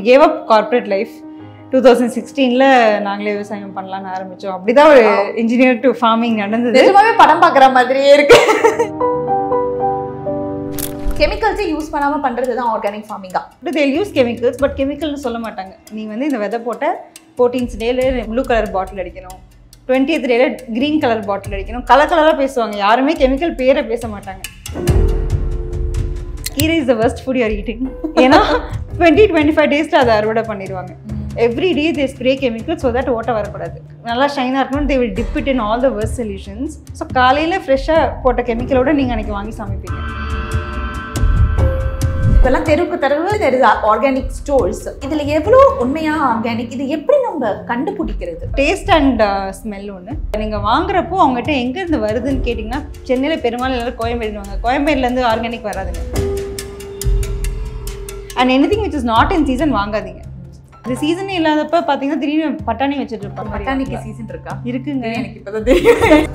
we gave up corporate life. 2016ல நாங்களே விவசாயம் பண்ணலாம்னு ஆரம்பிச்சோம். அப்படிதான் ஒரு இன்ஜினியர் டு ஃபார்மிங் நடந்தது. நிஜமாவே படம் பார்க்குற மாதிரியே இருக்கு. கெமிக்கல்ஸை யூஸ் பண்ணாம பண்றது தான் ஆர்கானிக் ஃபார்மிங்கா? they will use chemicals, but chemicalனு சொல்ல மாட்டாங்க. நீ வந்து இந்த விதை போட்ட 14th டேல ப்ளூ கலர் பாட்டில் அடிக்கணும், 20th டேல கிரீன் கலர் பாட்டில் அடிக்கணும். கலராக பேசுவாங்க, யாருமே கெமிக்கல் பேரை பேச மாட்டாங்க. கீரை is the worst food you are eating. ஏன்னா 20-25 டேஸ்ல அதை அறுவடை பண்ணிடுவாங்க. Every day they spray chemicals so that ஓட்ட வரக்கூடாது, நல்லா ஷைனாக இருக்கணும். they will dip it in all the worst solutions. So காலையில் ஃப்ரெஷ்ஷாக போட்ட கெமிக்கலோட நீங்கள் அன்றைக்கி வாங்கி சமைப்பீங்க. இப்பெல்லாம் தெருவுக்கு தெருவு தெரியுது ஆர்கானிக் ஸ்டோர்ஸ். இதில் எவ்வளோ உண்மையாக ஆர்கானிக், இது எப்படி நம்ம கண்டுபிடிக்கிறது? டேஸ்ட் அண்ட் ஸ்மெல் ஒன்று. நீங்கள் வாங்குறப்போ அவங்ககிட்ட எங்கேருந்து வருதுன்னு கேட்டிங்கன்னா, சென்னையில் பெரும்பாலும் எல்லாரும் கோயம்பேடுவாங்க. கோயம்பேடுலேருந்து ஆர்கானிக் வராதுங்க. And anything which is not in season வாங்காதீங்க. இந்த சீசனே இல்லாதப்ப பார்த்தீங்கன்னா திடீர்னு பட்டாணி வச்சுட்டு இருப்பாங்க. பட்டாணிக்கு சீசன் இருக்கா? இருக்குங்க, எனக்கு இப்போ தான் தெரியும்.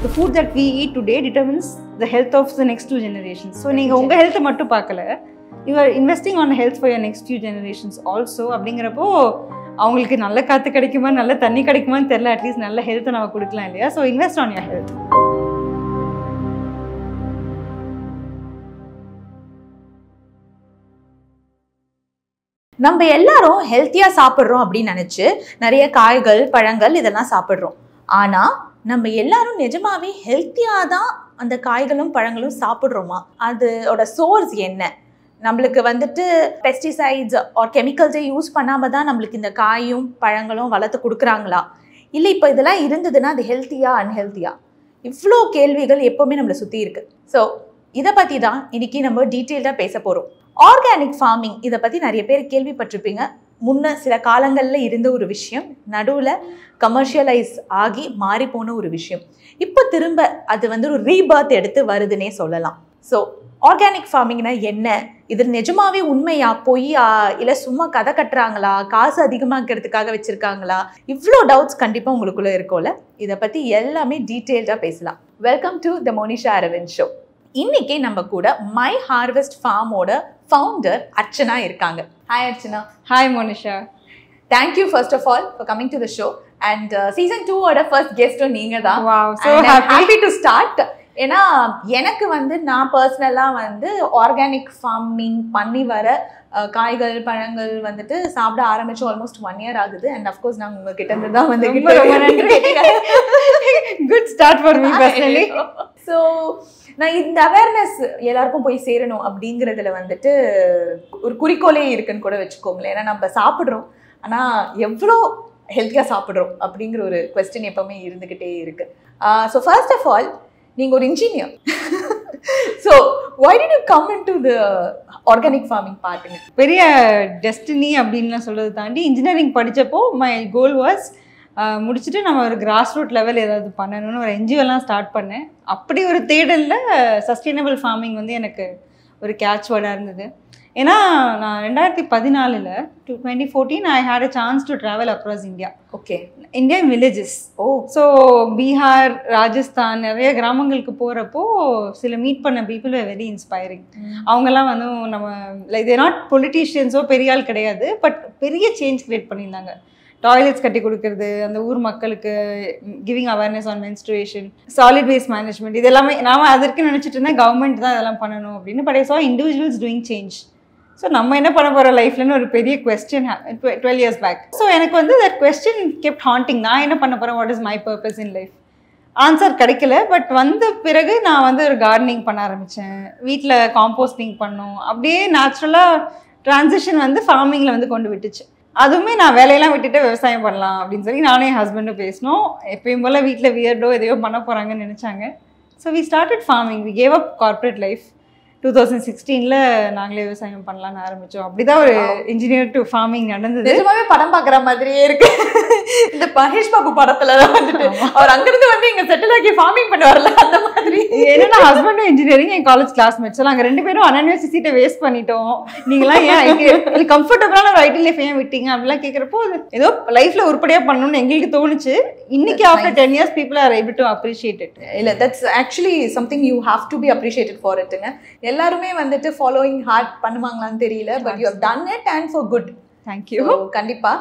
The food that we eat today determines the health of the next 2 generations. So நீங்கள் உங்கள் ஹெல்த்தை மட்டும் பார்க்கல, you are investing on health for your next few generations also. அப்படிங்கிறப்போ அவங்களுக்கு நல்ல காற்று கிடைக்குமா, நல்ல தண்ணி கிடைக்குமான்னு தெரியல, அட்லீஸ்ட் நல்ல ஹெல்த்தை நம்ம கொடுக்கலாம் இல்லையா? So invest on your health. நம்ம எல்லாரும் ஹெல்த்தியாக சாப்பிட்றோம் அப்படின்னு நினச்சி நிறைய காய்கள் பழங்கள் இதெல்லாம் சாப்பிட்றோம். ஆனால் நம்ம எல்லாரும் நிஜமாவே ஹெல்த்தியாக தான் அந்த காய்களும் பழங்களும் சாப்பிட்றோமா? அதோட சோர்ஸ் என்ன? நம்மளுக்கு வந்துட்டு பெஸ்டிசைட்ஸ் ஆர் கெமிக்கல்ஸை யூஸ் பண்ணாமல் தான் நம்மளுக்கு இந்த காயும் பழங்களும் வளர்த்து கொடுக்குறாங்களா? இல்லை இப்போ இதெல்லாம் இருந்ததுன்னா அது ஹெல்த்தியா அன்ஹெல்த்தியா? இவ்வளோ கேள்விகள் எப்போவுமே நம்மளை சுற்றி இருக்குது. ஸோ இதை பற்றி தான் இன்றைக்கி நம்ம டீட்டெயில்டாக பேச போகிறோம். ஆர்கானிக் ஃபார்மிங் இதை பற்றி நிறைய பேர் கேள்விப்பட்டிருப்பீங்க. முன்ன சில காலங்களில் இருந்த ஒரு விஷயம், நடுவில் கமர்ஷியலைஸ் ஆகி மாறி போன ஒரு விஷயம். இப்போ திரும்ப அது வந்து ஒரு ரீபர்த் எடுத்து வருதுன்னே சொல்லலாம். ஸோ ஆர்கானிக் ஃபார்மிங்னா என்ன? இது நிஜமாவே உண்மையா பொய்யா, இல்லை சும்மா கதை கட்டுறாங்களா, காசு அதிகமாக்கிறதுக்காக வச்சுருக்காங்களா? இவ்வளோ டவுட்ஸ் கண்டிப்பாக உங்களுக்குள்ளே இருக்கும்ல. இதை பற்றி எல்லாமே டீட்டெயில்டாக பேசலாம். Welcome to the Monisha Aravind show. இன்னைக்கு நம்ம கூட மை ஹார்வெஸ்ட் ஃபார்மோட ஃபவுண்டர் அர்ச்சனா இருக்காங்க. Hi Archana. Hi Monisha. Thank you first of all for coming to the show. And season 2ஓட ஃபர்ஸ்ட் கெஸ்ட்டும் நீங்கள் தான். Happy to start. ஏன்னா எனக்கு வந்து நான் பர்சனலாக வந்து ஆர்கானிக் ஃபார்மிங் பண்ணி வர காய்கள் பழங்கள் வந்துட்டு சாப்பிட ஆரம்பிச்சு ஆல்மோஸ்ட் 1 year ஆகுது. அண்ட் அஃப்கோர்ஸ் நாங்கள் உங்ககிட்ட இருந்து தான் வந்து good start for me personally. So நான் இந்த அவேர்னஸ் எல்லாருக்கும் போய் சேரணும் அப்படிங்கிறதுல வந்துட்டு ஒரு குறிக்கோளே இருக்குன்னு கூட வச்சுக்கோங்களேன். ஏன்னா நம்ம சாப்பிட்றோம், ஆனால் எவ்வளோ ஹெல்த்தியாக சாப்பிட்றோம் அப்படிங்கிற ஒரு கொஸ்டின் எப்பவுமே இருந்துக்கிட்டே இருக்கு. ஸோ ஃபர்ஸ்ட் ஆஃப் ஆல் நீங்கள் ஒரு engineer. So why did you come into the organic farming பார்ட்டுங்க? பெரிய டெஸ்டினி அப்படின்லாம் சொல்கிறத தாண்டி இன்ஜினியரிங் படித்தப்போ மை கோல் வாஸ் முடிச்சுட்டு நம்ம ஒரு கிராஸ் ரூட் லெவல் ஏதாவது பண்ணணும்னு ஒரு என்ஜிஓலாம் ஸ்டார்ட் பண்ணேன். அப்படி ஒரு தேடலில் சஸ்டைனபிள் ஃபார்மிங் வந்து எனக்கு ஒரு கேட்ச் வேர்டாக இருந்தது. ஏன்னா நான் 2014 to 2014 I had a chance to travel across India. Okay. India villages. So Bihar, Rajasthan நிறைய கிராமங்களுக்கு போகிறப்போ சில மீட் பண்ண பீப்புள் வெரி இன்ஸ்பைரிங். அவங்கெல்லாம் வந்து நம்ம லைக் தே நாட் பொலிட்டீஷியன்ஸோ பெரிய ஆள் கிடையாது, பட் பெரிய சேஞ்ச் கிரியேட் பண்ணியிருந்தாங்க. டாய்லெட்ஸ் கட்டி கொடுக்கறது, அந்த ஊர் மக்களுக்கு giving awareness on menstruation, solid waste management, இது எல்லாமே நான் அதற்கு நினச்சிட்டு இருந்தேன் கவர்மெண்ட் தான் இதெல்லாம் பண்ணணும் அப்படின்னு. பட் ஐ சா இண்டிவிஜுவல்ஸ் டூயிங் சேஞ்ச். ஸோ நம்ம என்ன பண்ண போகிற லைஃப்லன்னு ஒரு பெரிய கொஸ்டின் 12 years பேக். ஸோ எனக்கு வந்து தட் கொஸ்டின் கெப்ட் ஹாண்டிங். நான் என்ன பண்ண போகிறேன், what is my purpose in life? Answer கிடைக்கல. பட் வந்த பிறகு நான் வந்து ஒரு கார்டனிங் பண்ண ஆரம்பித்தேன், வீட்டில் காம்போஸ்டிங் பண்ணோம். அப்படியே நேச்சுரலாக ட்ரான்சிஷன் வந்து ஃபார்மிங்கில் வந்து கொண்டு விட்டுச்சு. அதுவுமே நான் வேலையெல்லாம் விட்டுட்டு விவசாயம் பண்ணலாம் அப்படின்னு சொல்லி நானே ஹஸ்பண்டும் பேசினோம். எப்பயும் போல் வீட்டில் வியர்டோ எதையோ பண்ண போகிறாங்கன்னு நினச்சாங்க. So we started farming. We gave up corporate life. 2016ல நாங்களே விவசாயம் பண்ணலாம்னு ஆரம்பித்தோம். அப்படிதான் ஒரு இன்ஜினியர் டு ஃபார்மிங் நடந்தது. நிஜமாவே படம் பார்க்குற மாதிரியே இருக்கு. இந்த மகேஷ் பாபு படத்துல தான் வந்துட்டு அவர் அங்கிருந்து வந்து இங்க செட்டில் ஆகி ஃபார்மிங் பண்ண வரல அந்த மாதிரி. ஏன்னா ஹஸ்பண்டும் இன்ஜினியரிங், என் காலேஜ் கிளாஸ்மேட்ஸ். நாங்கள் 2 பேரும் அன்யூனிவர்சிட்டி சீட்டை வேஸ்ட் பண்ணிட்டோம். நீங்களாம் ஏன் கம்ஃபர்டபுளான ஒரு ஐடி லைஃப் ஏன் விட்டீங்க அப்படிலாம் கேட்குறப்போ ஏதோ லைஃப்ல உருப்படியாக பண்ணணும்னு எங்களுக்கு தோணுச்சு. இன்னைக்கு after 10 years people are able to appreciate it. இல்லை, that's actually something you have to be appreciated for இட்டுங்க. எல்லாருமே வந்துட்டு ஃபாலோயிங் ஹார்ட் பண்ணுவாங்களான்னு தெரியல, but you have done it and for good. Thank you. கண்டிப்பா.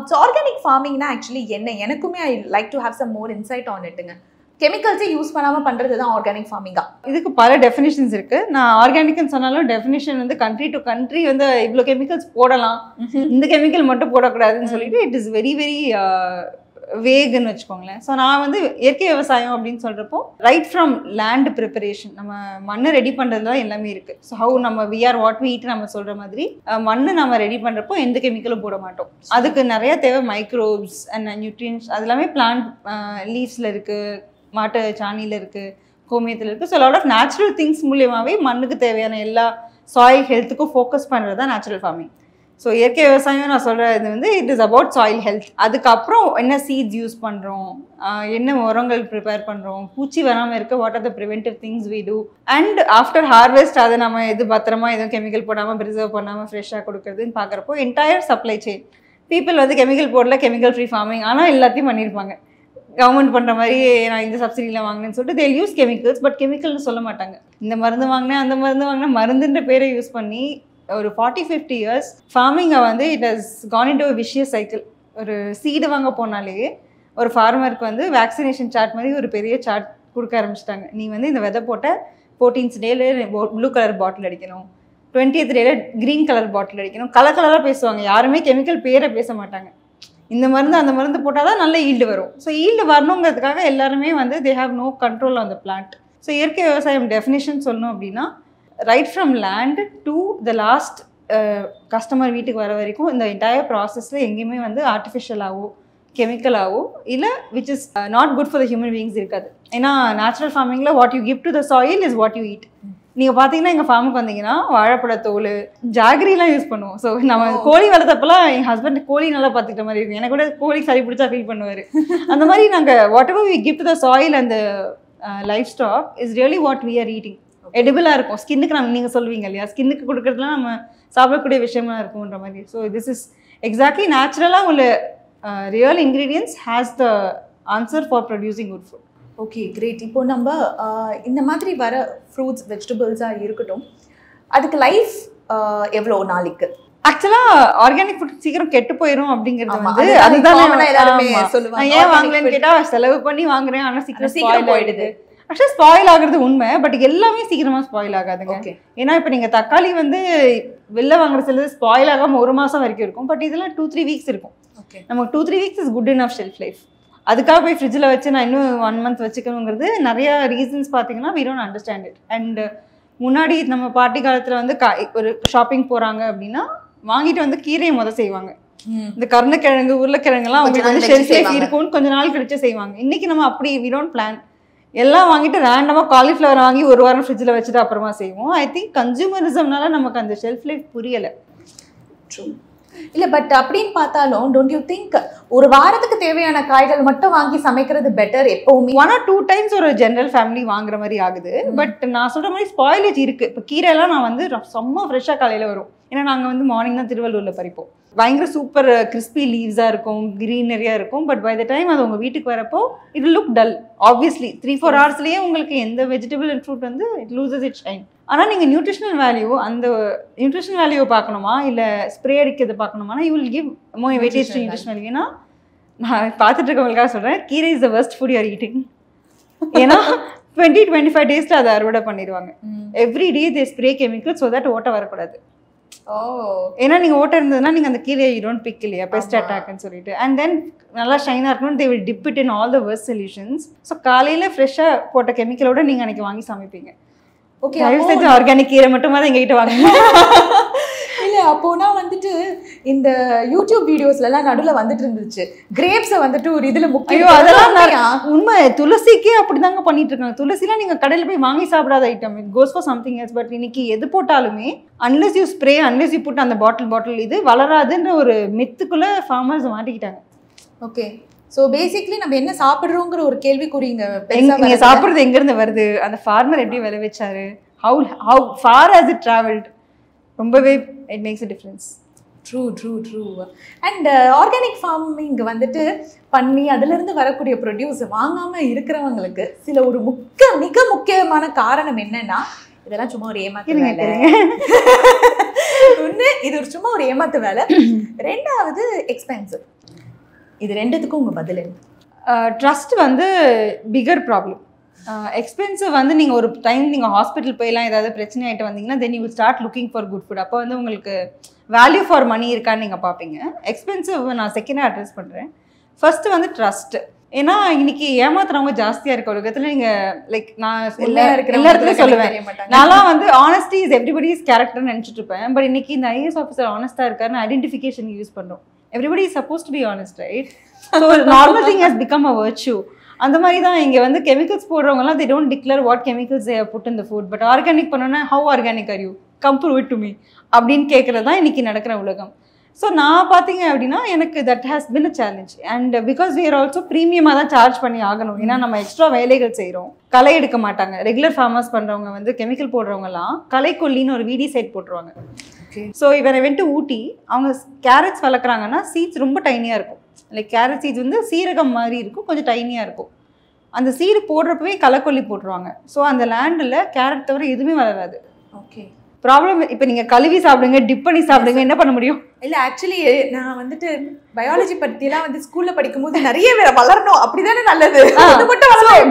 ஸோ ஆர்கானிக் ஃபார்மிங்னா ஆக்சுவலி என்ன? எனக்குமே I like to have some more insight on இட்டுங்க. கெமிக்கல்ஸே யூஸ் பண்ணாம பண்றது தான் ஆர்கானிக் ஃபார்மிங்கா? இதுக்கு பல டெஃபினிஷன்ஸ் இருக்கு. நான் ஆர்கானிக்னு சொன்னாலும் டெஃபினிஷன் வந்து கண்ட்ரி டு கண்ட்ரி வந்து இவ்வளோ கெமிக்கல்ஸ் போடலாம், இந்த கெமிக்கல் மட்டும் போடக்கூடாதுன்னு சொல்லிட்டு இட் இஸ் வெரி வெரி வேகுன்னு வச்சுக்கோங்களேன். ஸோ நான் வந்து இயற்கை விவசாயம் அப்படின்னு சொல்கிறப்போ ரைட் ஃப்ரம் லேண்ட் ப்ரிப்பரேஷன், நம்ம மண்ணை ரெடி பண்ணுறதுல தான் எல்லாமே இருக்குது. ஸோ ஹவு நம்ம we are what we eat நம்ம சொல்கிற மாதிரி மண்ணை நம்ம ரெடி பண்ணுறப்போ எந்த கெமிக்கலும் போட மாட்டோம். அதுக்கு நிறைய தேவை மைக்ரோப்ஸ் அண்ட் நியூட்ரியன்ஸ், அது எல்லாமே பிளான்ட் லீவ்ஸில் இருக்குது, மாட்டு சாணியில் இருக்குது, கோமியத்தில் இருக்குது. So lot of natural things மூலியமாகவே மண்ணுக்கு தேவையான எல்லா சாயில் ஹெல்த்துக்கும் ஃபோக்கஸ் பண்ணுறது தான் நேச்சுரல் ஃபார்மிங். ஸோ இயற்கை விவசாயம் நான் சொல்கிறது வந்து it is about soil health. அதுக்கப்புறம் என்ன சீட்ஸ் யூஸ் பண்ணுறோம், என்ன உரங்கள் ப்ரிப்பேர் பண்ணுறோம், பூச்சி வராமல் இருக்க what are the preventive things we do, and after harvest அதை நம்ம பத்திரமா எதுவும் கெமிக்கல் போடாமல் ப்ரிசர்வ் பண்ணாமல் ஃப்ரெஷ்ஷாக கொடுக்குறதுன்னு பார்க்குறப்போ என்டையர் சப்ளை செயின் பீப்புள் வந்து கெமிக்கல் போடல, கெமிக்கல் ஃப்ரீ ஃபார்மிங், ஆனால் எல்லாத்தையும் பண்ணியிருப்பாங்க. கவர்மெண்ட் பண்ணுற மாதிரி நான் இந்த சப்சிடியில் வாங்கினேன்னு சொல்லிட்டு தே யூஸ் கெமிக்கல்ஸ், பட் கெமிக்கல்னு சொல்ல மாட்டாங்க. இந்த மருந்து வாங்கினேன், அந்த மருந்து வாங்கினேன், மருந்துன்ற பேரை யூஸ் பண்ணி ஒரு 40-50 இயர்ஸ் ஃபார்மிங்கை வந்து it has gone into a vicious cycle. ஒரு சீடு வாங்க போனாலே ஒரு ஃபார்மருக்கு வந்து வேக்சினேஷன் சார்ட் மாதிரி ஒரு பெரிய சார்ட் கொடுக்க ஆரம்பிச்சிட்டாங்க. நீ வந்து இந்த விதை போட்ட 14th டேல ப்ளூ கலர் பாட்டில் அடிக்கணும், 20th டேல க்ரீன் கலர் பாட்டில் அடிக்கணும், கலர் கலராக பேசுவாங்க. யாருமே கெமிக்கல் பேரை பேச மாட்டாங்க. இந்த மருந்து அந்த மருந்து போட்டால் தான் நல்ல ஈல்டு வரும். ஸோ ஈல்டு வரணுங்கிறதுக்காக எல்லாருமே வந்து they have no control on the plant. So இயற்கை விவசாயம் டெஃபினேஷன் சொல்லணும் அப்படின்னா right from land to the last customer வீட்டுக்கு வர வரைக்கும் இந்த என்டையர் ப்ராசஸில் எங்கேயுமே வந்து ஆர்டிஃபிஷியலாகவோ கெமிக்கலாகவோ இல்லை which is not good for the human beings இருக்காது. ஏன்னா நேச்சுரல் ஃபார்மிங்கில் what you give to the soil is what you eat. நீங்கள் பார்த்தீங்கன்னா எங்கள் ஃபார்முக்கு வந்தீங்கன்னா வாழைப்பழத்தோல், ஜாகரிலாம் யூஸ் பண்ணுவோம். ஸோ நம்ம கோழி வளர்த்தப்பெல்லாம் எங்கள் ஹஸ்பண்ட் கோழி நல்லா பார்த்துக்கிட்ட மாதிரி இருக்கும். எனக்கு கூட கோழி சரி பிடிச்சா ஃபீல் பண்ணுவார். அந்த மாதிரி நாங்கள் whatever we give to the soil and livestock is really what we are eating. எடிபிளாக இருக்கும். ஸ்கின்னுக்கு நம்ம நீங்கள் சொல்லுவீங்க இல்லையா, ஸ்கின்னுக்கு கொடுக்குறதுலாம் நம்ம சாப்பிடக்கூடிய விஷயம்லாம் இருக்கும்ன்ற மாதிரி. ஸோ திஸ் இஸ் எக்ஸாக்ட்லி நேச்சுரலாக உள்ள real ingredients has the answer for producing good food. Okay, great. இப்போ நம்ம இந்த மாதிரி வர ஃப்ரூட்ஸ் வெஜிடபிள்ஸாக இருக்கட்டும், அதுக்கு லைஃப் எவ்வளோ நாளைக்கு? ஆக்சுவலாக ஆர்கானிக் ஃபுட் சீக்கிரம் கெட்டு போயிடும் அப்படிங்கிறது வந்து அதுதான் எல்லாருமே சொல்லுவாங்க. ஏன் வாங்கலன்னு கேட்டால் செலவு பண்ணி வாங்குறேன், ஆனால் சீக்கிரம் போயிடுது. ஆக்சுவலாக ஸ்பாயில் ஆகுறது உண்மை, பட் எல்லாமே சீக்கிரமாக ஸ்பாயில் ஆகாதுங்க. ஏன்னா இப்போ நீங்கள் தக்காளி வந்து வெளில வாங்குற சிலது ஸ்பாயில் ஆகாமல் 1 மாதம் வரைக்கும் இருக்கும், பட் இதெல்லாம் 2-3 வீக்ஸ் இருக்கும். நமக்கு 2-3 weeks is good enough shelf life. அதுக்காக போய் ஃப்ரிட்ஜில் வச்சு நான் இன்னும் 1 மந்த் வச்சுக்கணுங்கிறது நிறையா ரீசன்ஸ் பார்த்தீங்கன்னா we don't understand it. And முன்னாடி நம்ம பாட்டி காலத்தில் வந்து ஒரு ஷாப்பிங் போகிறாங்க அப்படின்னா வாங்கிட்டு வந்து கீரையை செய்வாங்க. இந்த கருணக்கிழங்கு, உருளைக்கிழங்குலாம் அவங்களுக்கு வந்து ஷெல்ஃப் லைஃப் இருக்கும்னு கொஞ்ச நாள் கழிச்சு செய்வாங்க. இன்னைக்கு நம்ம அப்படி we don't plan. எல்லாம் வாங்கிட்டு ரேண்டமாக காலிஃப்ளவர் வாங்கி 1 வாரம் ஃப்ரிட்ஜில் வச்சுட்டு அப்புறமா செய்வோம். ஐ திங்க் கன்சூமரிசம்னால நமக்கு அந்த ஷெல்ஃப் லைஃப் புரியலை. ட்ரூ. இல்லை, பட் அப்படின்னு பார்த்தாலும் டோன்ட் யூ திங்க் ஒரு வாரத்துக்கு தேவையான காய்கள் மட்டும் வாங்கி சமைக்கிறது பெட்டர்? எப்போவுமே 1 or 2 times ஒரு ஜென்ரல் ஃபேமிலி வாங்குற மாதிரி ஆகுது. பட் நான் சொல்கிற மாதிரி ஸ்பாயிலேஜ் இருக்குது. இப்போ கீரைலாம் நான் வந்து செம்ம ஃப்ரெஷ்ஷாக காலையில் வரும். ஏன்னா நாங்கள் வந்து மார்னிங் தான் திருவள்ளூரில் பறிப்போம். பயங்கர சூப்பர் கிறிஸ்பி லீவ்ஸாக இருக்கும், க்ரீனரியாக இருக்கும். பட் பை த டைம் அது உங்கள் வீட்டுக்கு வரப்போ இட் லுக் டல். ஆப்வியஸ்லி 3-4 ஹவர்ஸ்லேயே உங்களுக்கு எந்த வெஜிடபிள் அண்ட் ஃப்ரூட் வந்து இட் லூசஸ் இட் ஷைன். ஆனால் நீங்கள் நியூட்ரிஷனல் வேல்யூ, அந்த நியூட்ரிஷனல் வேல்யூவை பார்க்கணுமா இல்லை ஸ்ப்ரே அடிக்கிறது பார்க்கணுமானா you will give more weightage to nutritional. ஏன்னா நான் பார்த்துட்டு இருக்கவங்களுக்காக சொல்கிறேன், keerai is the best food you are eating. ஏன்னா 20-25 டேஸில் அதை அறுவடை பண்ணிடுவாங்க. Every day they spray chemical so that ஓட்ட வரக்கூடாது. ஏன்னா நீங்கள் ஓட்ட இருந்ததுன்னா நீங்கள் அந்த கீரையை யூ டோன்ட் பிக் இல்லையா, பெஸ்ட் அட்டாக்னு சொல்லிட்டு. அண்ட் தென் நல்லா ஷைனாக இருக்கணும். They will dip it in all the waste solutions. So காலையில் ஃப்ரெஷ்ஷாக போட்ட கெமிக்கலோட நீங்கள் அன்றைக்கி வாங்கி சமைப்பீங்க. ஓகே, ஆர்கானிக் கீரை மட்டுமா தான் எங்ககிட்ட வாங்க. இல்லை, அப்போனா வந்துட்டு இந்த யூடியூப் வீடியோஸ்லாம் நடுவில் வந்துட்டு இருந்துச்சு, கிரேப்ஸை வந்துட்டு ஒரு இதில் முக்கியம். அதெல்லாம் உண்மை. துளசிக்கே அப்படி தாங்க பண்ணிட்டு இருக்காங்க. துளசிலாம் நீங்கள் கடையில் போய் வாங்கி சாப்பிடாத item. It goes for something else. But இன்னைக்கு எது போட்டாலுமே unless you spray, unless you put அந்த பாட்டில் இது வளராதுன்ற ஒரு மித்துக்குள்ளே ஃபார்மர்ஸ் மாட்டிக்கிட்டாங்க. ஓகே, ஸோ பேசிக்லி நம்ம என்ன சாப்பிட்றோங்கிற ஒரு கேள்விக்குறிங்க. நீங்கள் சாப்பிட்றது எங்கேருந்து வருது, அந்த ஃபார்மர் எப்படி விளைவிச்சாரு, how far has it traveled, ரொம்பவே it makes a difference. True. And organic farming வந்துட்டு பண்ணி அதிலிருந்து வரக்கூடிய ப்ரொடியூஸ் வாங்காமல் இருக்கிறவங்களுக்கு சில ஒரு மிக முக்கியமான காரணம் என்னன்னா, இதெல்லாம் சும்மா ஒரு ஏமாத்து வேலை. ஒண்ணு இது ஒரு சும்மா ஒரு ஏமாத்து வேலை. ரெண்டாவது எக்ஸ்பென்சிவ். இது ரெண்டுத்துக்கும் உங்க பதில் என்ன? ட்ரஸ்ட் வந்து பிகர் ப்ராப்ளம். எக்ஸ்பென்சிவ் வந்து நீங்கள் ஒரு டைம் நீங்கள் ஹாஸ்பிட்டல் போயெல்லாம் ஏதாவது பிரச்சனை ஆகிட்டு வந்தீங்கன்னா then you will start looking for good food. அப்போ வந்து உங்களுக்கு வேல்யூ ஃபார் மணி இருக்கான்னு நீங்கள் பார்ப்பீங்க. எக்ஸ்பென்சிவ் நான் செகண்டாக அட்ரஸ் பண்ணுறேன். ஃபர்ஸ்ட் வந்து ட்ரஸ்ட். ஏன்னா இன்னைக்கு ஏமாத்துறவங்க ஜாஸ்தியாக இருக்க உலகத்தில் நீங்கள் லைக் நான் எல்லா இடத்துலையும் சொல்லுவேன், நான்லாம் வந்து ஆனஸ்டி இஸ் எவ்ரிபடிஸ் கேரக்டர்னு நினச்சிட்டு இருப்பேன். பட் இன்னைக்கு இந்த ஐஏஎஸ் ஆஃபீஸர் ஆனஸ்ட்டாக இருக்காருன்னு ஐடென்டிஃபிகேஷன் யூஸ் பண்ணுறோம். Everybody is suppose to be honest, right? So normal thing has become a virtue. அந்த மாதிரி தான் இங்கே வந்து chemicals போடுறவங்கலாம் they don't declare what chemicals they have put in the food. But organic பண்ணோன்னா how organic are you? come prove it to me அப்படின்னு கேட்குறது தான் இன்றைக்கி நடக்கிற உலகம். ஸோ நான் பார்த்தீங்க அப்படின்னா எனக்கு that has been a challenge. And because we are also ப்ரீமியமாக தான் சார்ஜ் பண்ணி ஆகணும். ஏன்னா நம்ம எக்ஸ்ட்ரா வேலைகள் செய்கிறோம். களை எடுக்க மாட்டாங்க. ரெகுலர் ஃபார்மர்ஸ் பண்ணுறவங்க வந்து கெமிக்கல் போடுறவங்கலாம் களைக்கொல்லின்னு ஒரு வீடி சைட் போட்டுருவாங்க. ஸோ இவனை வென்ட்டு ஊட்டி அவங்க கேரட்ஸ் வளர்க்குறாங்கன்னா சீட்ஸ் ரொம்ப டைனியாக இருக்கும். லைக் கேரட் சீட்ஸ் வந்து சீரகம் மாதிரி இருக்கும், கொஞ்சம் டைனியாக இருக்கும். அந்த சீடு போடுறப்பவே களைக்கொல்லி போட்டுருவாங்க. ஸோ அந்த லேண்டில் கேரட் தவிர எதுவுமே வளராது. Okay, problem. இப்போ நீங்கள் கழுவி சாப்பிடுங்க, டிப் பண்ணி சாப்பிடுங்க, என்ன பண்ண முடியும்? இல்லை ஆக்சுவலி நான் வந்துட்டு பயாலஜி பற்றிலாம் வந்து ஸ்கூலில் படிக்கும்போது நிறைய வளரணும் அப்படிதானே நல்லது.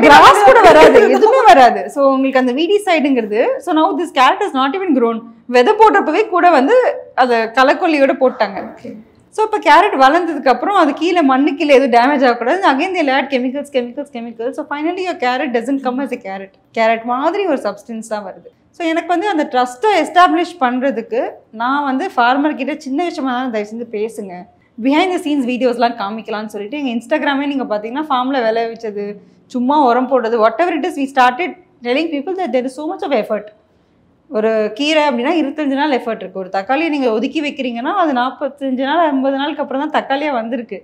கிராஸ் கூட வராது, எதுவுமே வராது. ஸோ உங்களுக்கு அந்த வீடி சைடுங்கிறது. So now this carrot is not even grown. விதை போடுறப்பவே கூட வந்து அதை களைக்கொல்லியோட போட்டாங்க. ஸோ இப்போ கேரட் வளர்ந்ததுக்கப்புறம் அது கீழே மண்ணு கீழே எதுவும் டேமேஜ் ஆகக்கூடாது. Again they add chemicals. So finally your carrot doesn't come as a carrot. Carrot மாதிரி ஒரு சப்ஸ்டன்ஸ் தான் வருது. ஸோ எனக்கு வந்து அந்த ட்ரஸ்ட்டை எஸ்டாப்ளிஷ் பண்ணுறதுக்கு நான் வந்து ஃபார்மர்கிட்ட சின்ன விஷயமா தான் தயவு செஞ்சு பேசுங்க, பிஹைண்ட் த சீன்ஸ் வீடியோஸ்லாம் காமிக்கலாம்னு சொல்லிட்டு எங்கள் இன்ஸ்டாகிராமே நீங்கள் பார்த்தீங்கன்னா ஃபார்மில் விளை வச்சது, சும்மா உரம் போடுறது, whatever it is, we started telling people that there is so much of effort. ஒரு கீரை அப்படின்னா 25 நாள் எஃபர்ட் இருக்குது. ஒரு தக்காளியை நீங்கள் ஒதுக்கி வைக்கிறீங்கன்னா அது 45 நாள் 50 நாளுக்கு அப்புறம் தான் தக்காளியாக வந்திருக்கு.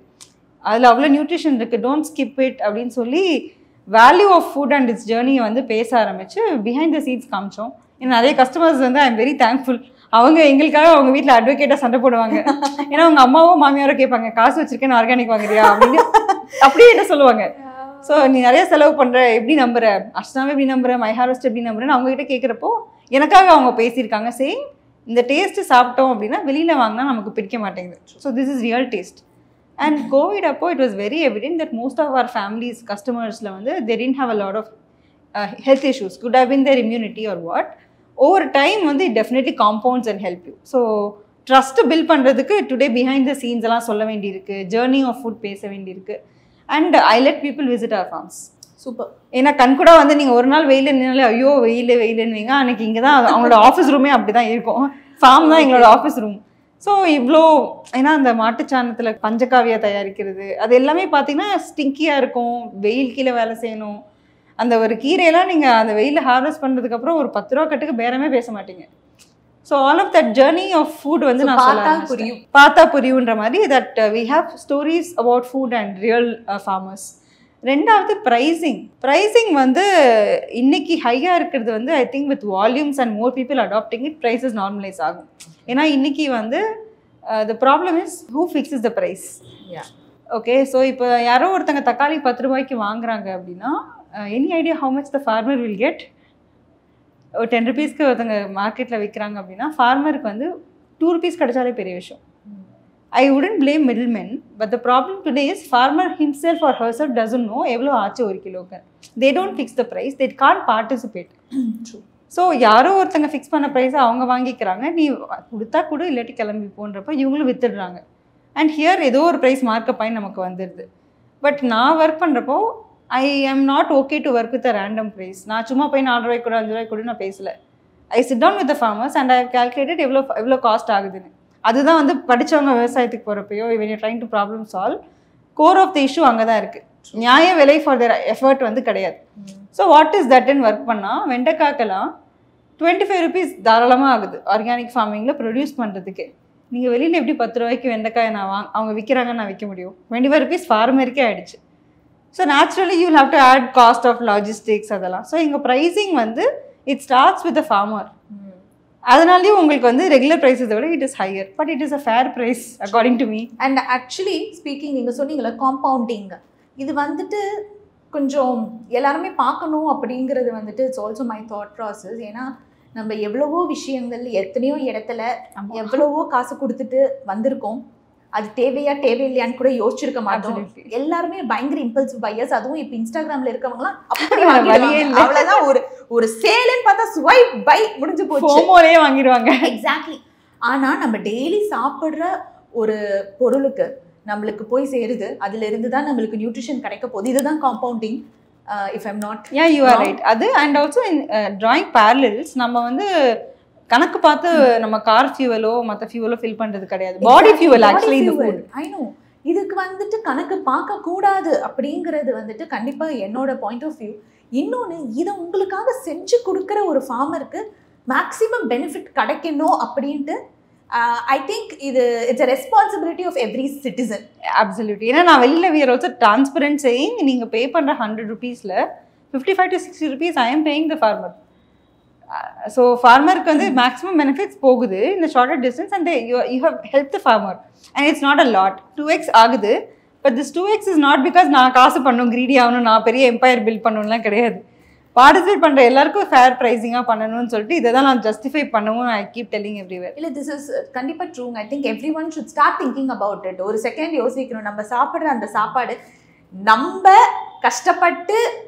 அதில் அவ்வளோ நியூட்ரிஷன் இருக்குது, டோன்ட் ஸ்கிப் இட் அப்படின்னு சொல்லி value of food and its ஜேர்னியை வந்து பேச ஆரம்பிச்சு பிஹைண்ட் த சீன்ஸ் காமிச்சோம். ஏன்னா நிறைய கஸ்டமர்ஸ் வந்து ஐ எம் வெரி தேங்க்ஃபுல். அவங்க எங்களுக்காக அவங்க வீட்டில் அட்வொகேட்டாக சண்டை போடுவாங்க. ஏன்னா அவங்க அம்மாவோ மாமியாரோ கேட்பாங்க, காசு வச்சிருக்கேன் ஆர்கானிக் வாங்குறியா அப்படின்னு அப்படியே என்ன சொல்லுவாங்க. ஸோ நீ நிறைய செலவு பண்ணுற, எப்படி நம்புற, அஷ்டாவே எப்படி நம்புற, மை ஹார்வெஸ்ட் எப்படி நம்புறேன்னு அவங்ககிட்ட கேட்குறப்போ எனக்காக அவங்க பேசியிருக்காங்க. சரி, இந்த டேஸ்ட்டு சாப்பிட்டோம் அப்படின்னா வெளியில் வாங்கினா நமக்கு பிடிக்க மாட்டேங்குது. So this is real taste. And covid அப்போ it was very evident that most of our families கஸ்டமர்ஸில் வந்து they didn't have a lot of health issues. Could have been their immunity or what. Over time வந்து it definitely compounds and help you. So trust build பண்ணுறதுக்கு today behind the scenes எல்லாம் சொல்ல வேண்டியிருக்கு, journey of food பேச வேண்டியிருக்கு. And I let people visit our farms. Super. ஏன்னா கண்கூட வந்து நீங்கள் ஒரு நாள் வெயில் நின்னாலே ஐயோ வெயிலுன்னுவீங்க. அன்றைக்கி இங்கே தான் அவங்களோட ஆஃபீஸ் ரூமே அப்படி தான் இருக்கும். ஃபார்ம் தான் எங்களோட ஆஃபீஸ் ரூம். ஸோ இவ்வளோ ஏன்னா அந்த மாட்டுச்சாணத்தில் பஞ்சகாவியா தயாரிக்கிறது அது எல்லாமே பார்த்தீங்கன்னா ஸ்டிங்கியாக இருக்கும். வெயில் கீழே வேலை செய்யணும். அந்த ஒரு கீரையெல்லாம் நீங்கள் அந்த வெயிலில் ஹார்வெஸ்ட் பண்ணுறதுக்கப்புறம் ஒரு 10 ரூபா கட்டுக்கு பேரமே பேச மாட்டீங்க. So all of that journey of food வந்து நான் பார்த்தா புரியுன்ற மாதிரி that we have stories about food and real farmers. ரெண்டாவது ப்ரைஸிங் வந்து இன்னைக்கு ஹையாக இருக்கிறது வந்து I think with volumes and more people adopting it prices normalise ஆகும். ஏன்னா இன்னைக்கு வந்து the problem is who fixes the price. Okay, so இப்போ யாரோ ஒருத்தங்க தக்காளி 10 ரூபாய்க்கு வாங்குறாங்க அப்படின்னா any idea how much the farmer will get? ஒரு 10 ருபீஸ்க்கு ஒருத்தங்க மார்க்கெட்டில் விற்கிறாங்க அப்படின்னா ஃபார்மருக்கு வந்து 2 ருபீஸ் கிடைச்சாலே பெரிய விஷயம். I wouldn't blame middlemen, but the problem today is farmer himself or herself doesn't know எவ்வளோ ஆச்சு ஒரு கிலோக்கு. They don't fix the price, they can't participate. True. So யாரோ ஒருத்தங்க ஃபிக்ஸ் பண்ண ப்ரைஸை அவங்க வாங்கிக்கிறாங்க, நீ கொடுத்தா கூட இல்லாட்டி கிளம்பி போன்றப்ப இவங்களும் வித்துடுறாங்க. அண்ட் ஹியர் ஏதோ ஒரு ப்ரைஸ் மார்க்கப் ஆகி நமக்கு வந்துடுது. பட் நான் ஒர்க் பண்ணுறப்போ I am not okay to work with a random price. நான் சும்மா போய் 4 ரூபாய்க்கு கூட 5 ரூபாய்க்கு கூட நான் பேசலை. I sit down with the farmers and I have calculated எவ்வளோ காஸ்ட் ஆகுதுன்னு. அதுதான் வந்து படித்தவங்க விவசாயத்துக்கு போகிறப்பையோ when you're trying to problem solve, core of the issue அங்கே தான் இருக்குது. நியாய விலை ஃபார் their எஃபர்ட் வந்து கிடையாது. ஸோ வாட் இஸ் தட்ன்னு ஒர்க் பண்ணால் வெண்டைக்காக்கெல்லாம் 25 ருபீஸ் தாராளமாக ஆகுது ஆர்கானிக் ஃபார்மிங்கில் ப்ரொடியூஸ் பண்ணுறதுக்கு. நீங்கள் வெளியில் எப்படி 10 ரூபாய்க்கு வெண்டைக்காய் அவங்க விற்கிறாங்கன்னு நான் விற்க முடியும்? 25 ருபீஸ் ஃபார்மருக்கே ஆகிடுச்சு. So naturally you will have to add cost of logistics அதெல்லாம். ஸோ எங்கள் ப்ரைஸிங் வந்து it starts with the farmer. அதனாலேயும் உங்களுக்கு வந்து ரெகுலர் ப்ரைஸை விட it is higher, but it is a fair price according to me. And actually speaking நீங்கள் சொன்னீங்களா காம்பவுண்டிங், இது வந்துட்டு கொஞ்சம் எல்லாருமே பார்க்கணும் அப்படிங்கிறது வந்துட்டு it's also my thought process. ஏன்னா நம்ம எவ்வளவோ விஷயங்கள் எத்தனையோ இடத்துல எவ்வளவோ காசு கொடுத்துட்டு வந்திருக்கோம். அது தேவையா தேவையில்லையான்னு கூட யோசிச்சிருக்க மாட்டோம். எல்லாருமே பயங்கர இம்பல்சிவ் பையர்ஸ். அதுவும் இப்ப இன்ஸ்டாகிராம்ல இருக்கவங்கலாம் அப்படி அவ்வளவுதான், ஒரு சேல்னு பார்த்தா ஸ்வைப் பை முடிஞ்சு போச்சு, வாங்கிடுவாங்க. எக்ஸாக்ட்லி. ஆனா நம்ம டெய்லி சாப்பிடுற ஒரு பொருளுக்கு நம்மளுக்கு போய் சேருது, அதுல இருந்து தான் நம்மளுக்கு நியூட்ரிஷன் கிடைக்க போகுது. இதுதான் compounding. if I'm not you are right. அது and also in drawing parallels, நம்ம வந்து கணக்கு பார்த்து நம்ம கார் ஃபியூவலோ மற்ற ஃபியூவலோ ஃபில் பண்றது கிடையாது. பாடி ஃபியூவல் ஆக்சுவலி இந்த ஃபுட். I know. இதுக்கு வந்துட்டு கணக்கு பார்க்க கூடாது அப்படிங்கிறது வந்துட்டு கண்டிப்பா என்னோட பாயிண்ட் ஆஃப் வியூ. இன்னொன்று, இதை உங்களுக்காக செஞ்சு கொடுக்குற ஒரு ஃபார்மருக்கு மேக்ஸிமம் பெனிஃபிட் கிடைக்கணும் அப்படின்ட்டு I think it's a responsibility of every citizen. Absolutely. ஏன்னா நான் வெளியில we are also transparent saying நீங்க பே பண்ற 100 rupeesல 55 to 60 rupees I am paying the farmer. So farmerக்கு வந்து maximum benefits போகுது in the shorter distance and you have helped the farmer and it's not a lot. 2x ஆகுது. But this 2x is not because நான் காசு பண்ணணும், greedy ஆகணும், நான் பெரிய empire build பண்ணணும்லாம் கிடையாது. பார்ட்டிசிபேட் பண்ற எல்லாருக்கும் ஃபேர் பிரைசிங்கா பண்ணணும்னு சொல்லிட்டு இதை தான் நான் ஜஸ்டிஃபை பண்ணவும் ஐ கீப் டெல்லிங் எவ்ரிவேர். இல்லை, திஸ் இஸ் கண்டிப்பாக true. I think every one should start thinking about it. ஒரு செகண்ட் யோசிக்கணும், நம்ம சாப்பிட்ற அந்த சாப்பாடு நம்ம கஷ்டப்பட்டு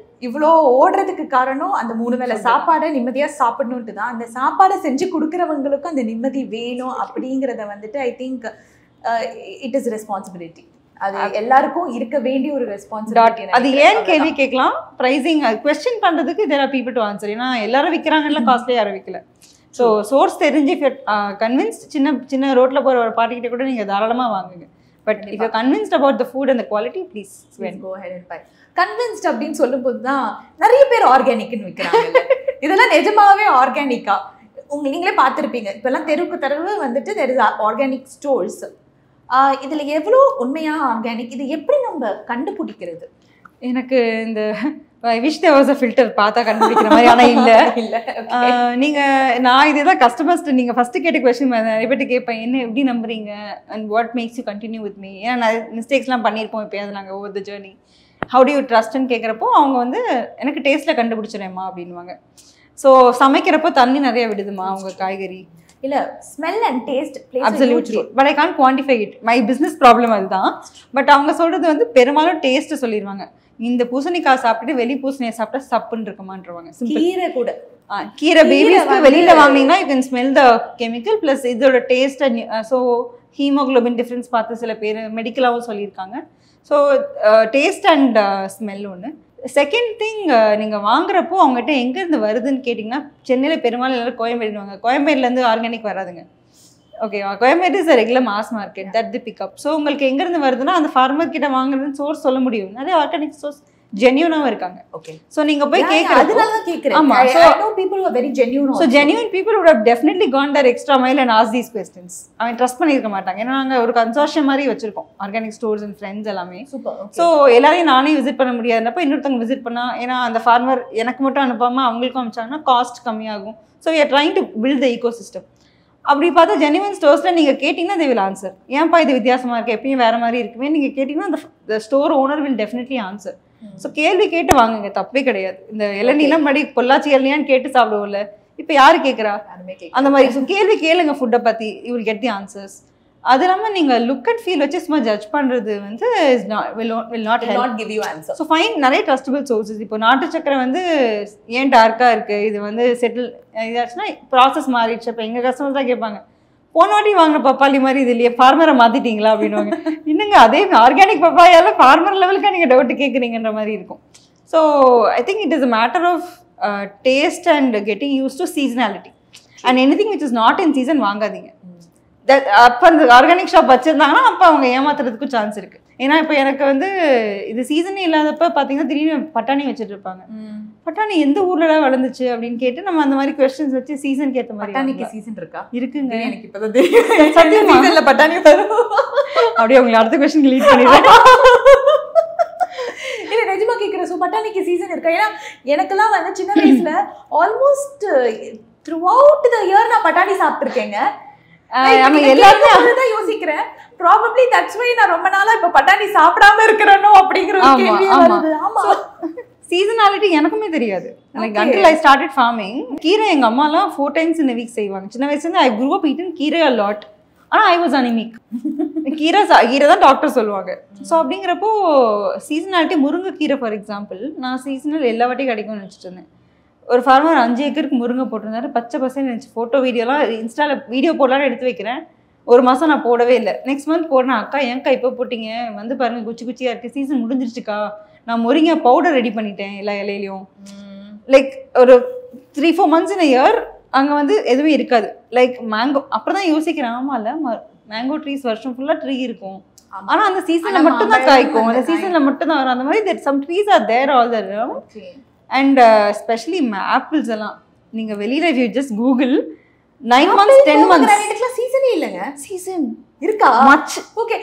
இவ்வளோ ஓடுறதுக்கு காரணம் அந்த 3 வேளை சாப்பாடை நிம்மதியாக சாப்பிடணுன்ட்டு தான். அந்த சாப்பாடை செஞ்சு கொடுக்குறவங்களுக்கும் அந்த நிம்மதி வேணும் அப்படிங்கிறத வந்துட்டு ஐ திங்க் இட் இஸ் ரெஸ்பான்சிபிலிட்டி. அது எல்லாருக்கும் இருக்க வேண்டிய ஒரு ரெஸ்பான்சிபிலிட்டி. அது ஏன் கேள்வி கேட்கலாம், பிரைசிங் குவெஸ்டின் பண்றதுக்கு there are people to answer. ஏன்னா எல்லாரும் விற்கிறாங்கல்ல, காஸ்ட்லியாக யாரும் விற்கல. ஸோ சோர்ஸ் தெரிஞ்சு கன்வின்ஸ் சின்ன ரோட்ல போற ஒரு பார்ட்டிகிட்ட கூட நீங்க தாராளமா வாங்குங்க. But if you convinced about the food and the quality, please go ahead and buy. Convinced அப்படின்னு சொல்லும்போது தான் நிறைய பேர் ஆர்கானிக்னு விற்கிறாங்க. இதெல்லாம் நிஜமாவே ஆர்கானிக்கா? நீங்களே பார்த்துருப்பீங்க, இப்பெல்லாம் தெருவுக்கு தெருவு வந்துட்டு தெர் இஸ் ஆர்கானிக் ஸ்டோர்ஸ். இதுல எவ்வளோ உண்மையா ஆர்கானிக், இது எப்படி நம்ம கண்டுபிடிக்கிறது? எனக்கு இந்த I wish there was a filter பார்த்தா கண்டுபிடிக்கிற மாதிரி. ஆனால் இல்லை நான் இதுதான் கஸ்டமர்ஸ்ட்டு நீங்கள் ஃபஸ்ட்டு கேட்ட கொஸ்டின் நிறைய பேர்ட்டு கேட்பேன், என்ன எப்படி நம்புறீங்க and what makes you continue with me. ஏன்னா நிறைய மிஸ்டேக்ஸ்லாம் பண்ணியிருப்போம் எப்போயாவது நாங்கள் over the journey. How do you ட்ரஸ்ட்னு கேட்குறப்போ அவங்க வந்து எனக்கு டேஸ்ட்டில் கண்டுபிடிச்சிடேம்மா அப்படின்வாங்க. ஸோ சமைக்கிறப்போ தண்ணி நிறைய விடுதுமா அவங்க காய்கறி. இல்ல, smell and taste absolutely, but I can't quantify it. My business problem அதுதான். பட் அவங்க சொல்றது வந்து பெரும்பாலும் டேஸ்ட் சொல்லிடுவாங்க. இந்த பூசணிக்காய் சாப்பிட்டு வெளி பூசணியை சாப்பிட்டா சப்புன்னு இருக்குமான்றவாங்க. கீரை கூட, கீரை பேபிஸ்க்கு வெளியில வாங்கினீங்கன்னா you can smell the chemical plus இதோட taste and so haemoglobin difference பார்த்து சில பேர் மெடிக்கலாகவும் சொல்லியிருக்காங்க. ஸோ டேஸ்ட் அண்ட் ஸ்மெல் ஒன்று. செகண்ட் திங், நீங்கள் வாங்குறப்போ அவங்ககிட்ட எங்கேருந்து வருதுன்னு கேட்டிங்கன்னா, சென்னையில் பெரும்பாலும் எல்லாரும் கோயம்பேடுவாங்க. கோயம்பேடுலேருந்து ஆர்கானிக் வராதுங்க. ஓகேவா? Koyambedu is a regular mass market, that the pickup. So உங்களுக்கு எங்கேருந்து வருதுன்னா அந்த ஃபார்மர் கிட்ட வாங்குறதுன்னு சோர்ஸ் சொல்ல முடியும். நிறைய ஆர்கானிக் சோர்ஸ் ஜென்யூனாவும் இருக்காங்க. ஓகே, சோ நீங்க போய் கேக்குறது அதனால தான் கேக்குறேன். ஆமா, so I know people who are very genuine also. So genuine people would have definitely gone their extra mile and asked these questions. அவன் ட்ரஸ்ட் பண்ணிருக்க மாட்டாங்க. ஏன்னா நாங்க ஒரு கன்சோர்ஷியம் மாதிரி வச்சிருக்கோம், ஆர்கானிக் ஸ்டோர்ஸ் அண்ட் ஃப்ரெண்ட்ஸ் எல்லாமே. சூப்பர். சோ எல்லாரையும் நானே விசிட் பண்ண முடியாதுன்றப்ப இன்னொருத்தவங்க விசிட் பண்ணா, ஏன்னா அந்த ஃபார்மர் எனக்கு மட்டும் அனுப்பாம அவங்களுக்கும் அனுப்பிச்சாங்கன்னா காஸ்ட் கம்மியாகும். So we are trying to build the ecosystem. அப்படி பார்த்தா ஜென்யூன் ஸ்டோர்ஸில் நீங்கள் கேட்டிங்கன்னா they will answer. ஏன்ப்பா இது வித்தியாசமாக இருக்குது, எப்பயும் வேறு மாதிரி இருக்குமே நீங்கள் கேட்டிங்கன்னா அந்த store owner will definitely answer. So கேள்வி கேட்டு வாங்குங்க, தப்பே கிடையாது. இந்த இளநீலாம் மடி பொள்ளாச்சி இளநியான்னு கேட்டு சாப்பிடுவோம்ல, இப்போ யாரு கேட்குறா அந்த மாதிரி. ஸோ கேள்வி கேளுங்க ஃபுட்டை பற்றி, you will get the answers. அது இல்லாமல் நீங்கள் லுக் அண்ட் ஃபீல் வச்சு சும்மா ஜட்ஜ் பண்ணுறது வந்து will not give you answer. So fine, நிறைய ட்ரஸ்டபிள் சோர்ஸஸ். இப்போ நாட்டு சக்கரை வந்து ஏன் டார்க்காக இருக்குது, இது வந்து செட்டில் இதாச்சுன்னா ப்ராசஸ் மாறிடுச்சு. இப்போ எங்கள் கஸ்டமர் தான் கேட்பாங்க, போன வாட்டி வாங்கின பப்பாளி மாதிரி இது இல்லையே, ஃபார்மரை மாற்றிட்டீங்களா அப்படின்வாங்க. இன்னுங்க அதே ஆர்கானிக் பப்பாயால ஃபார்மர் லெவலுக்காக நீங்கள் டவுட் கேட்குறீங்கன்ற மாதிரி இருக்கும். So I think it is a matter of taste and getting used to seasonality. And anything which is not in season வாங்காதீங்க. அப்போ அந்த ஆர்கானிக் ஷாப் வச்சுருந்தாங்கன்னா அப்போ அவங்க ஏமாத்துறதுக்கும் சான்ஸ் இருக்குது. ஏன்னா இப்போ எனக்கு வந்து இது சீசனே இல்லாதப்ப பார்த்தீங்கன்னா திடீர்னு பட்டாணி வச்சுட்டு இருப்பாங்க. பட்டாணி எந்த ஊர்ல வளர்ந்துச்சு அப்படின்னு கேட்டு நம்ம அந்த மாதிரி கொஸ்டின்ஸ் வச்சு சீசனுக்கு ஏற்ற மாதிரி. பட்டாணிக்கு சீசன் இருக்கா? இருக்குங்க, எனக்கு இப்பதான் தெரியும். சீசன்ல பட்டாணி வரும். அப்படியே உங்களுக்கு அடுத்த கொஸ்டின் லீட் பண்ணிடுறேன். இல்ல நிஜமா கேட்குறேன். ஸோ பட்டாணிக்கு சீசன் இருக்கா? ஏன்னா எனக்கெல்லாம் வந்து சின்ன வயசுல almost through out the year நான் பட்டாணி சாப்பிட்டுருக்கேங்க. எல்லாருமே யோசிக்கிறேன், ப்ராபப்லி தட்ஸ் வை நான் ரொம்ப நாளா இப்ப பட்டாணி சாப்பிடாம இருக்கிறேனோ அப்படிங்கிற ஒரு கேள்வி வருது. ஆமா, சீசனாலிட்டி எனக்குமே தெரியாது. Like until I started farming, கீரை எங்கள் அம்மாலாம் 4 times in a week செய்வாங்க. சின்ன வயசுலேருந்து I grew up eating கீரை a lot. ஆனால் I was anemic. கீரை தான் டாக்டர் சொல்லுவாங்க. ஸோ அப்படிங்கிறப்போ சீசனாலிட்டி முருங்கைக்கீரை ஃபார் எக்ஸாம்பிள் நான் சீசனல் எல்லா வாட்டியும் கிடைக்கும்னு நினச்சிட்டு இருந்தேன். ஒரு ஃபார்மர் 5 ஏக்கருக்கு முருங்கை போட்டிருந்தாரு. பச்சை பசங்க நினச்சி ஃபோட்டோ வீடியோலாம் இன்ஸ்டாவில் வீடியோ போடலான்னு எடுத்து வைக்கிறேன். ஒரு மாதம் நான் போடவே இல்லை. நெக்ஸ்ட் மந்த் போடுறேன். அக்கா ஏன்க்கா இப்போ போட்டிங்க வந்து பாருங்கள் குச்சி குச்சியாக இருக்குது, சீசன் முடிஞ்சிருச்சுக்கா, நான் முருங்கை பவுடர் ரெடி பண்ணிட்டேன் எல்லா இலையிலையும். லைக் ஒரு 3-4 months in a year அங்கே வந்து எதுவுமே இருக்காது. லைக் மேங்கோ அப்புறம் தான் யோசிக்கிறேன், ஆமாம்ல மேங்கோ ட்ரீஸ் வருஷம் ஃபுல்லாக ட்ரீ இருக்கும், ஆனால் அந்த சீசனில் மட்டும்தான் காய்க்கும், அந்த சீசனில் மட்டும்தான் வரும். அந்த மாதிரி some trees are there all the and specially apples எல்லாம் நீங்கள் வெளியில் if you just Google 9 months 10 months சீசனே இல்லைங்க. சீசன் இருக்கா? மச். ஓகே.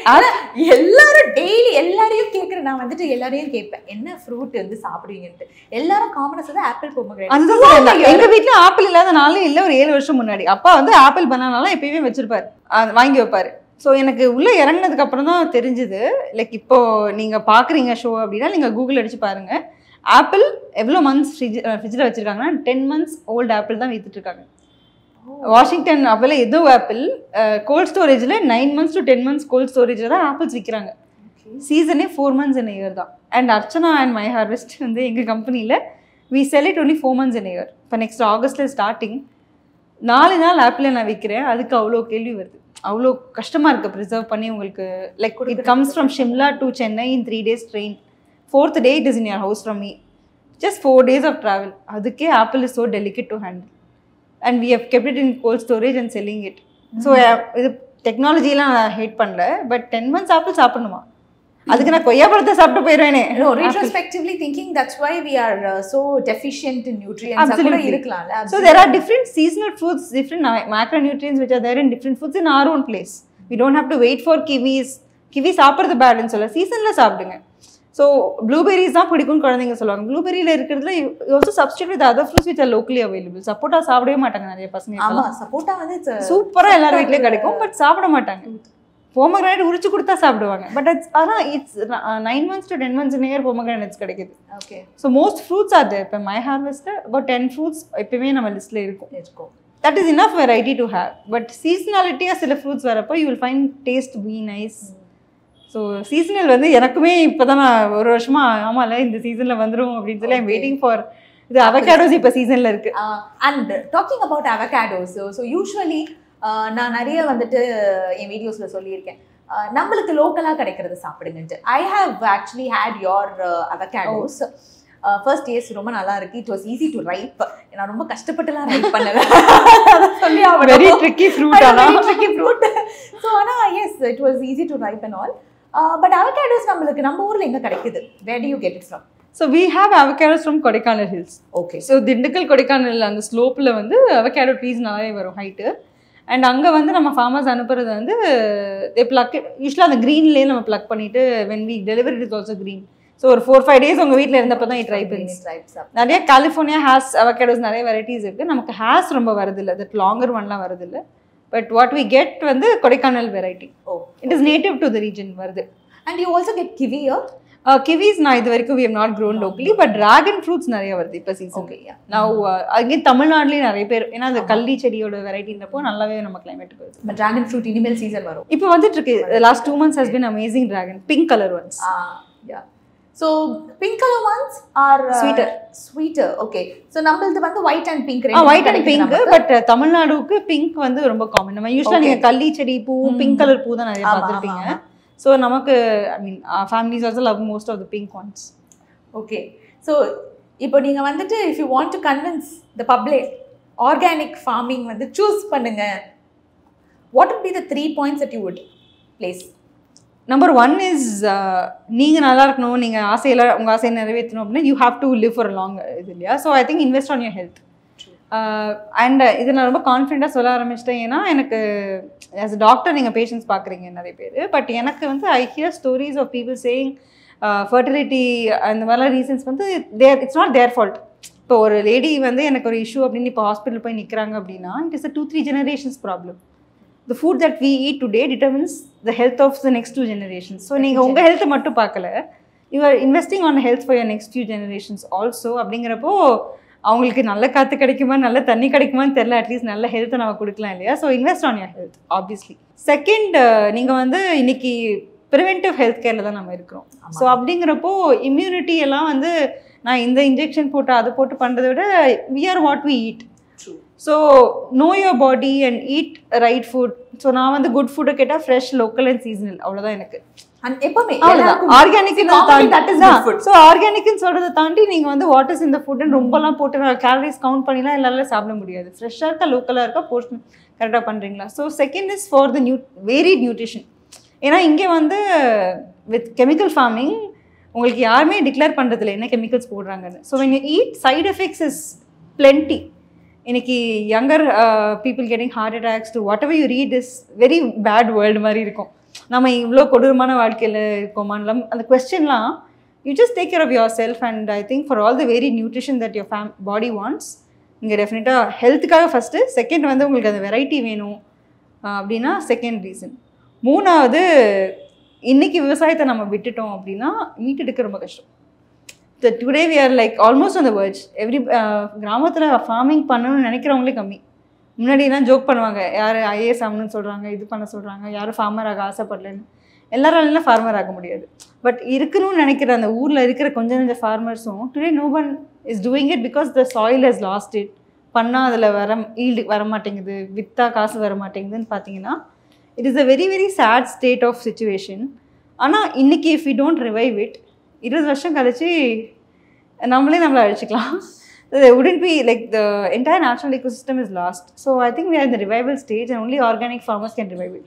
எல்லாரும் டெய்லி எல்லாரையும் கேட்குறேன். நான் வந்துட்டு எல்லாரையும் கேட்பேன் என்ன ஃப்ரூட் வந்து சாப்பிடுவீங்கன்ட்டு. எல்லாரும் காமனாக வந்து ஆப்பிள் பொமக்ரேனேட். எங்க வீட்டுல ஆப்பிள் இல்லாத நாளும் இல்லை. ஒரு 7 வருஷம் முன்னாடி அப்பா வந்து ஆப்பிள் பனானாலாம் எப்பயுமே வச்சிருப்பாரு, வாங்கி வைப்பாரு. ஸோ எனக்கு உள்ள இறங்கினதுக்கு அப்புறம் தான் தெரிஞ்சுது. லைக் இப்போ நீங்க பாக்குறீங்க ஷோ அப்படின்னா நீங்க கூகுள் அடிச்சு பாருங்க. ஆப்பிள் எவ்வளோ மந்த்ஸ் ஃப்ரிட்ஜில் வச்சிருக்காங்கன்னா 10 months ஓல்டு ஆப்பிள் தான் வித்துட்டு இருக்காங்க. வாஷிங்டன் அப்போல்லாம் ஏதோ ஆப்பிள் கோல்ட் ஸ்டோரேஜில் 9 months to 10 months கோல்ட் ஸ்டோரேஜில் தான் ஆப்பிள்ஸ் விற்கிறாங்க. சீசனே 4 months in a year தான். And Archana and my harvest வந்து எங்கள் கம்பெனியில் we sell it only 4 months in a year. இப்போ நெக்ஸ்ட் ஆகஸ்ட்டில் ஸ்டார்டிங் 4 நாள் ஆப்பிளை நான் விற்கிறேன். அதுக்கு அவ்வளோ கேள்வி வருது, அவ்வளோ கஷ்டமாக இருக்குது ப்ரிசர்வ் பண்ணி உங்களுக்கு. Like it comes from Shimla to Chennai in 3 days train. 4th day it is in your house from me. Just 4 days of travel. அதுக்கே apple is so delicate to handle. And we have kept it in cold storage and selling it. So இது டெக்னாலஜிலாம் நான் had பண்ணல. But 10 months apple சாப்பிடணுமா? அதுக்கு நான் கொய்யா பழத்தை சாப்பிட்டு போயிடுவேனே. Retrospectively thinking that's why we are so deficient in nutrients. Absolutely. இருக்கலாம்ல. So there are different seasonal foods, different macronutrients which are there in different foods in our own place. We don't have to wait for kiwis. Kiwi சாப்பிட்றது பேடுன்னு சொல்ல, சீசனில் சாப்பிடுங்க. So blueberries தான் பிடிக்கும்னு குழந்தைங்க சொல்லுவாங்க. ப்ளூபெரியில் இருக்கிறதுல also substitute with other fruits which are locally available. சப்போட்டா சாப்பிடவே மாட்டாங்க நிறைய பசங்க. சப்போட்டா வந்து சூப்பராக எல்லாரும் வீட்லேயும் கிடைக்கும், பட் சாப்பிட மாட்டாங்க. பொமக்ரானேட் உரிச்சு கொடுத்தா சாப்பிடுவாங்க. பட் ஆனால் it's 9 months to 10 months in a year pomegranates கிடைக்குது. Okay. So most fruits are there. இப்போ மை ஹார்வெஸ்ட்டில் about 10 fruits எப்பயுமே நம்ம லிஸ்ட்டில் இருக்கும். That is enough variety to have. But சீசனாலிட்டியாக சில ஃப்ரூட்ஸ் வரப்போ you will find taste be nice. So seasonal வந்து எனக்குமே இப்போ தான் நான் ஒரு வருஷமாக ஆமாம்ல இந்த சீசனில் வந்துடும் அப்படின்னு சொல்லி ஐம் வெயிட்டிங் ஃபார் இது. அவகேடோஸ் இப்போ சீசனில் இருக்குது. And talking about avocados, so usually நான் நிறைய வந்துட்டு என் வீடியோஸில் சொல்லியிருக்கேன் நம்மளுக்கு லோக்கலாக கிடைக்கிறது சாப்பிடுங்கன்ட்டு. I have actually had your avocados. First years ரொம்ப நல்லா இருக்கு. It was easy to ripe. நான் ரொம்ப கஷ்டப்பட்டுலாம் ரைப் பண்ணல. சொல்லி வெரி ட்ரிக்கி ஃப்ரூட். ஸோ ஆனால் yes it was easy to ripe and all. But avocados நம்மளுக்கு நம்ம ஊரில் எங்கே கிடைக்குது? வேர் do you get it from? So we have avocados from Kodaikanal hills. Okay. So Dindigul Kodaikanal அந்த ஸ்லோப்பில் வந்து அவகேடோ ட்ரீஸ் நல்லாவே வரும் ஹைட்டு. அண்ட் அங்கே வந்து நம்ம ஃபார்மர்ஸ் அனுப்புறது வந்து ப்ளக் யூஸ்வலாக அந்த க்ரீன்லேயே நம்ம ப்ளக் பண்ணிவிட்டு when we delivery it is also green. So ஒரு 4-5 days உங்கள் வீட்டில் இருந்தப்போ தான் இட் ரைப். நிறைய கலிஃபோர்னியா ஹேஸ் அவகேடோஸ் நிறைய வெரைட்டிஸ் இருக்குது. நமக்கு ஹேஸ் ரொம்ப வருதில்லை, தட் லாங்கர் ஒன்லாம் வருதில்லை. பட் வாட் வி கெட் வந்து Kodaikanal variety. It is native to the region வருது. And you also get kiwi or kiwis நான் இது வரைக்கும் we have not grown locally, but dragon fruits நிறைய வருது இப்போ சீசன். நான் அங்கே தமிழ்நாட்டிலேயே நிறைய பேர், ஏன்னா அந்த கள்ளி செடியோட வெரைட்டின்றப்போ நல்லாவே நம்ம கிளைமேட்டுக்கு வருது. பட் டிராகன் ஃப்ரூட் இனிமேல் சீசன் வரும். இப்போ வந்துட்டு இருக்கு. Last 2 months has been amazing dragon, pink color ones. Yeah. So pink color ones are sweeter. Okay. So நம்மளது வந்து white and pink ரெண்டு. white and pink, பட் தமிழ்நாடுக்கு pink வந்து ரொம்ப காமன். நம்ம யூசுவலா நீங்க கள்ளி செடி பூ பிங்க் கலர் பூ தான் நிறைய பார்த்திருப்பீங்க. ஸோ நமக்கு I mean families also love most of the pink ones. Okay. So இப்போ நீங்கள் வந்துட்டு if you want to convince the public organic farming வந்து சூஸ் பண்ணுங்க, what would be the 3 points that you would place? Number 1 இஸ் நீங்கள் நல்லா இருக்கணும், நீங்கள் ஆசையில் உங்கள் ஆசையை நிறைவேற்றணும் அப்படின்னா you have to live for long இது இல்லையா. So I think invest on your health. And இது நான் ரொம்ப கான்ஃபிடென்ட்டாக சொல்ல ஆரம்பிச்சிட்டேன். ஏன்னா எனக்கு ஆஸ் அ டாக்டர் நீங்கள் பேஷண்ட்ஸ் பார்க்குறீங்க நிறைய பேர், பட் எனக்கு வந்து I hear stories of people saying fertility அந்த மாதிரிலாம் ரீசன்ஸ் வந்து இட்ஸ் நாட் தேர் ஃபால்ட். இப்போ ஒரு லேடி வந்து எனக்கு ஒரு இஷ்யூ அப்படின்னு இப்போ ஹாஸ்பிட்டல் போய் நிற்கிறாங்க அப்படின்னா it is a 2-3 generations problem. The food that we eat today determines the health of the next 2 generations. So நீங்கள் உங்கள் ஹெல்த்தை மட்டும் பார்க்கல, you are investing on health for your next few generations also. அப்படிங்கிறப்போ அவங்களுக்கு நல்ல காற்று கிடைக்குமா நல்ல தண்ணி கிடைக்குமான்னு தெரியல, அட்லீஸ்ட் நல்ல ஹெல்த்தை நம்ம கொடுக்கலாம் இல்லையா? So invest on your health obviously. Second, நீங்கள் வந்து இன்னைக்கு ப்ரிவென்டிவ் ஹெல்த் கேரில் தான் நம்ம இருக்கிறோம். ஸோ அப்படிங்கிறப்போ இம்யூனிட்டி எல்லாம் வந்து நான் இந்த இன்ஜெக்ஷன் போட்டு அதை போட்டு பண்ணுறதை விட we are what we eat. So know your body and eat right food. So நான் வந்து குட் ஃபுட்டை கேட்டால் ஃப்ரெஷ், லோக்கல் அண்ட் சீசனல், அவ்வளோதான் எனக்கு எப்பவுமே. ஆர்கானிக்னு சொல்றதை தாண்டி நீங்க வந்து வாட் இஸ் இந்த ஃபுட்னு ரொம்பலாம் போட்டு கேலரிஸ் கவுண்ட் பண்ணிலாம் எல்லாரும் சாப்பிட முடியாது. ஃப்ரெஷ்ஷாக இருக்கா, லோக்கலாக இருக்கா, போர்ஷன் கரெக்டாக பண்ணுறீங்களா? So second is for the varied nutrition. ஏன்னா இங்கே வந்து வித் கெமிக்கல் ஃபார்மிங் உங்களுக்கு யாருமே டிக்ளேர் பண்ணுறதில்ல என்ன கெமிக்கல்ஸ் போடுறாங்கன்னு. So when you eat, side effects is plenty. இன்னைக்கு younger people getting heart attacks to whatever you read is very bad world மாதிரி இருக்கும். நம்ம இவ்வளோ கொடூரமான வாழ்க்கையில் இருக்கோமான்லாம் அந்த கொஸ்டின்லாம் you just take care of your self. And I think for all the very nutrition that your body wants, இங்கே டெஃபினட்டாக ஹெல்த்துக்காக ஃபஸ்ட்டு. செகண்ட் வந்து உங்களுக்கு அந்த வெரைட்டி வேணும் அப்படின்னா செகண்ட் ரீசன். மூணாவது, இன்றைக்கி விவசாயத்தை நம்ம விட்டுட்டோம் அப்படின்னா மீட்டெடுக்க ரொம்ப கஷ்டம். Today we are like almost on the verge. Every கிராமத்தில் ஃபார்மிங் பண்ணணும்னு நினைக்கிறவங்களே கம்மி. முன்னாடிலாம் ஜோக் பண்ணுவாங்க, யார் ஐஏஎஸ் ஆகணும்னு சொல்கிறாங்க, இது பண்ண சொல்கிறாங்க, யாரும் ஃபார்மர் ஆக ஆசைப்படலன்னு. எல்லாராலாம் ஃபார்மர் ஆக முடியாது. பட் இருக்கணும்னு நினைக்கிற அந்த ஊரில் இருக்கிற கொஞ்சம் ஃபார்மர்ஸும் today no one is doing it because the soil has lost it. பண்ணால் அதில் ஈல்டு வர மாட்டேங்குது, விற்றா காசு வர மாட்டேங்குதுன்னு பார்த்தீங்கன்னா it is a very very sad state of situation. ஆனால் இன்றைக்கி if you don't revive it, 20 வருஷம் கழிச்சு நம்மளே நம்மளை அழிச்சிக்கலாம். It wouldn't be like the entire natural ecosystem is lost. So I think we are in the revival stage and only organic farmers can revive it.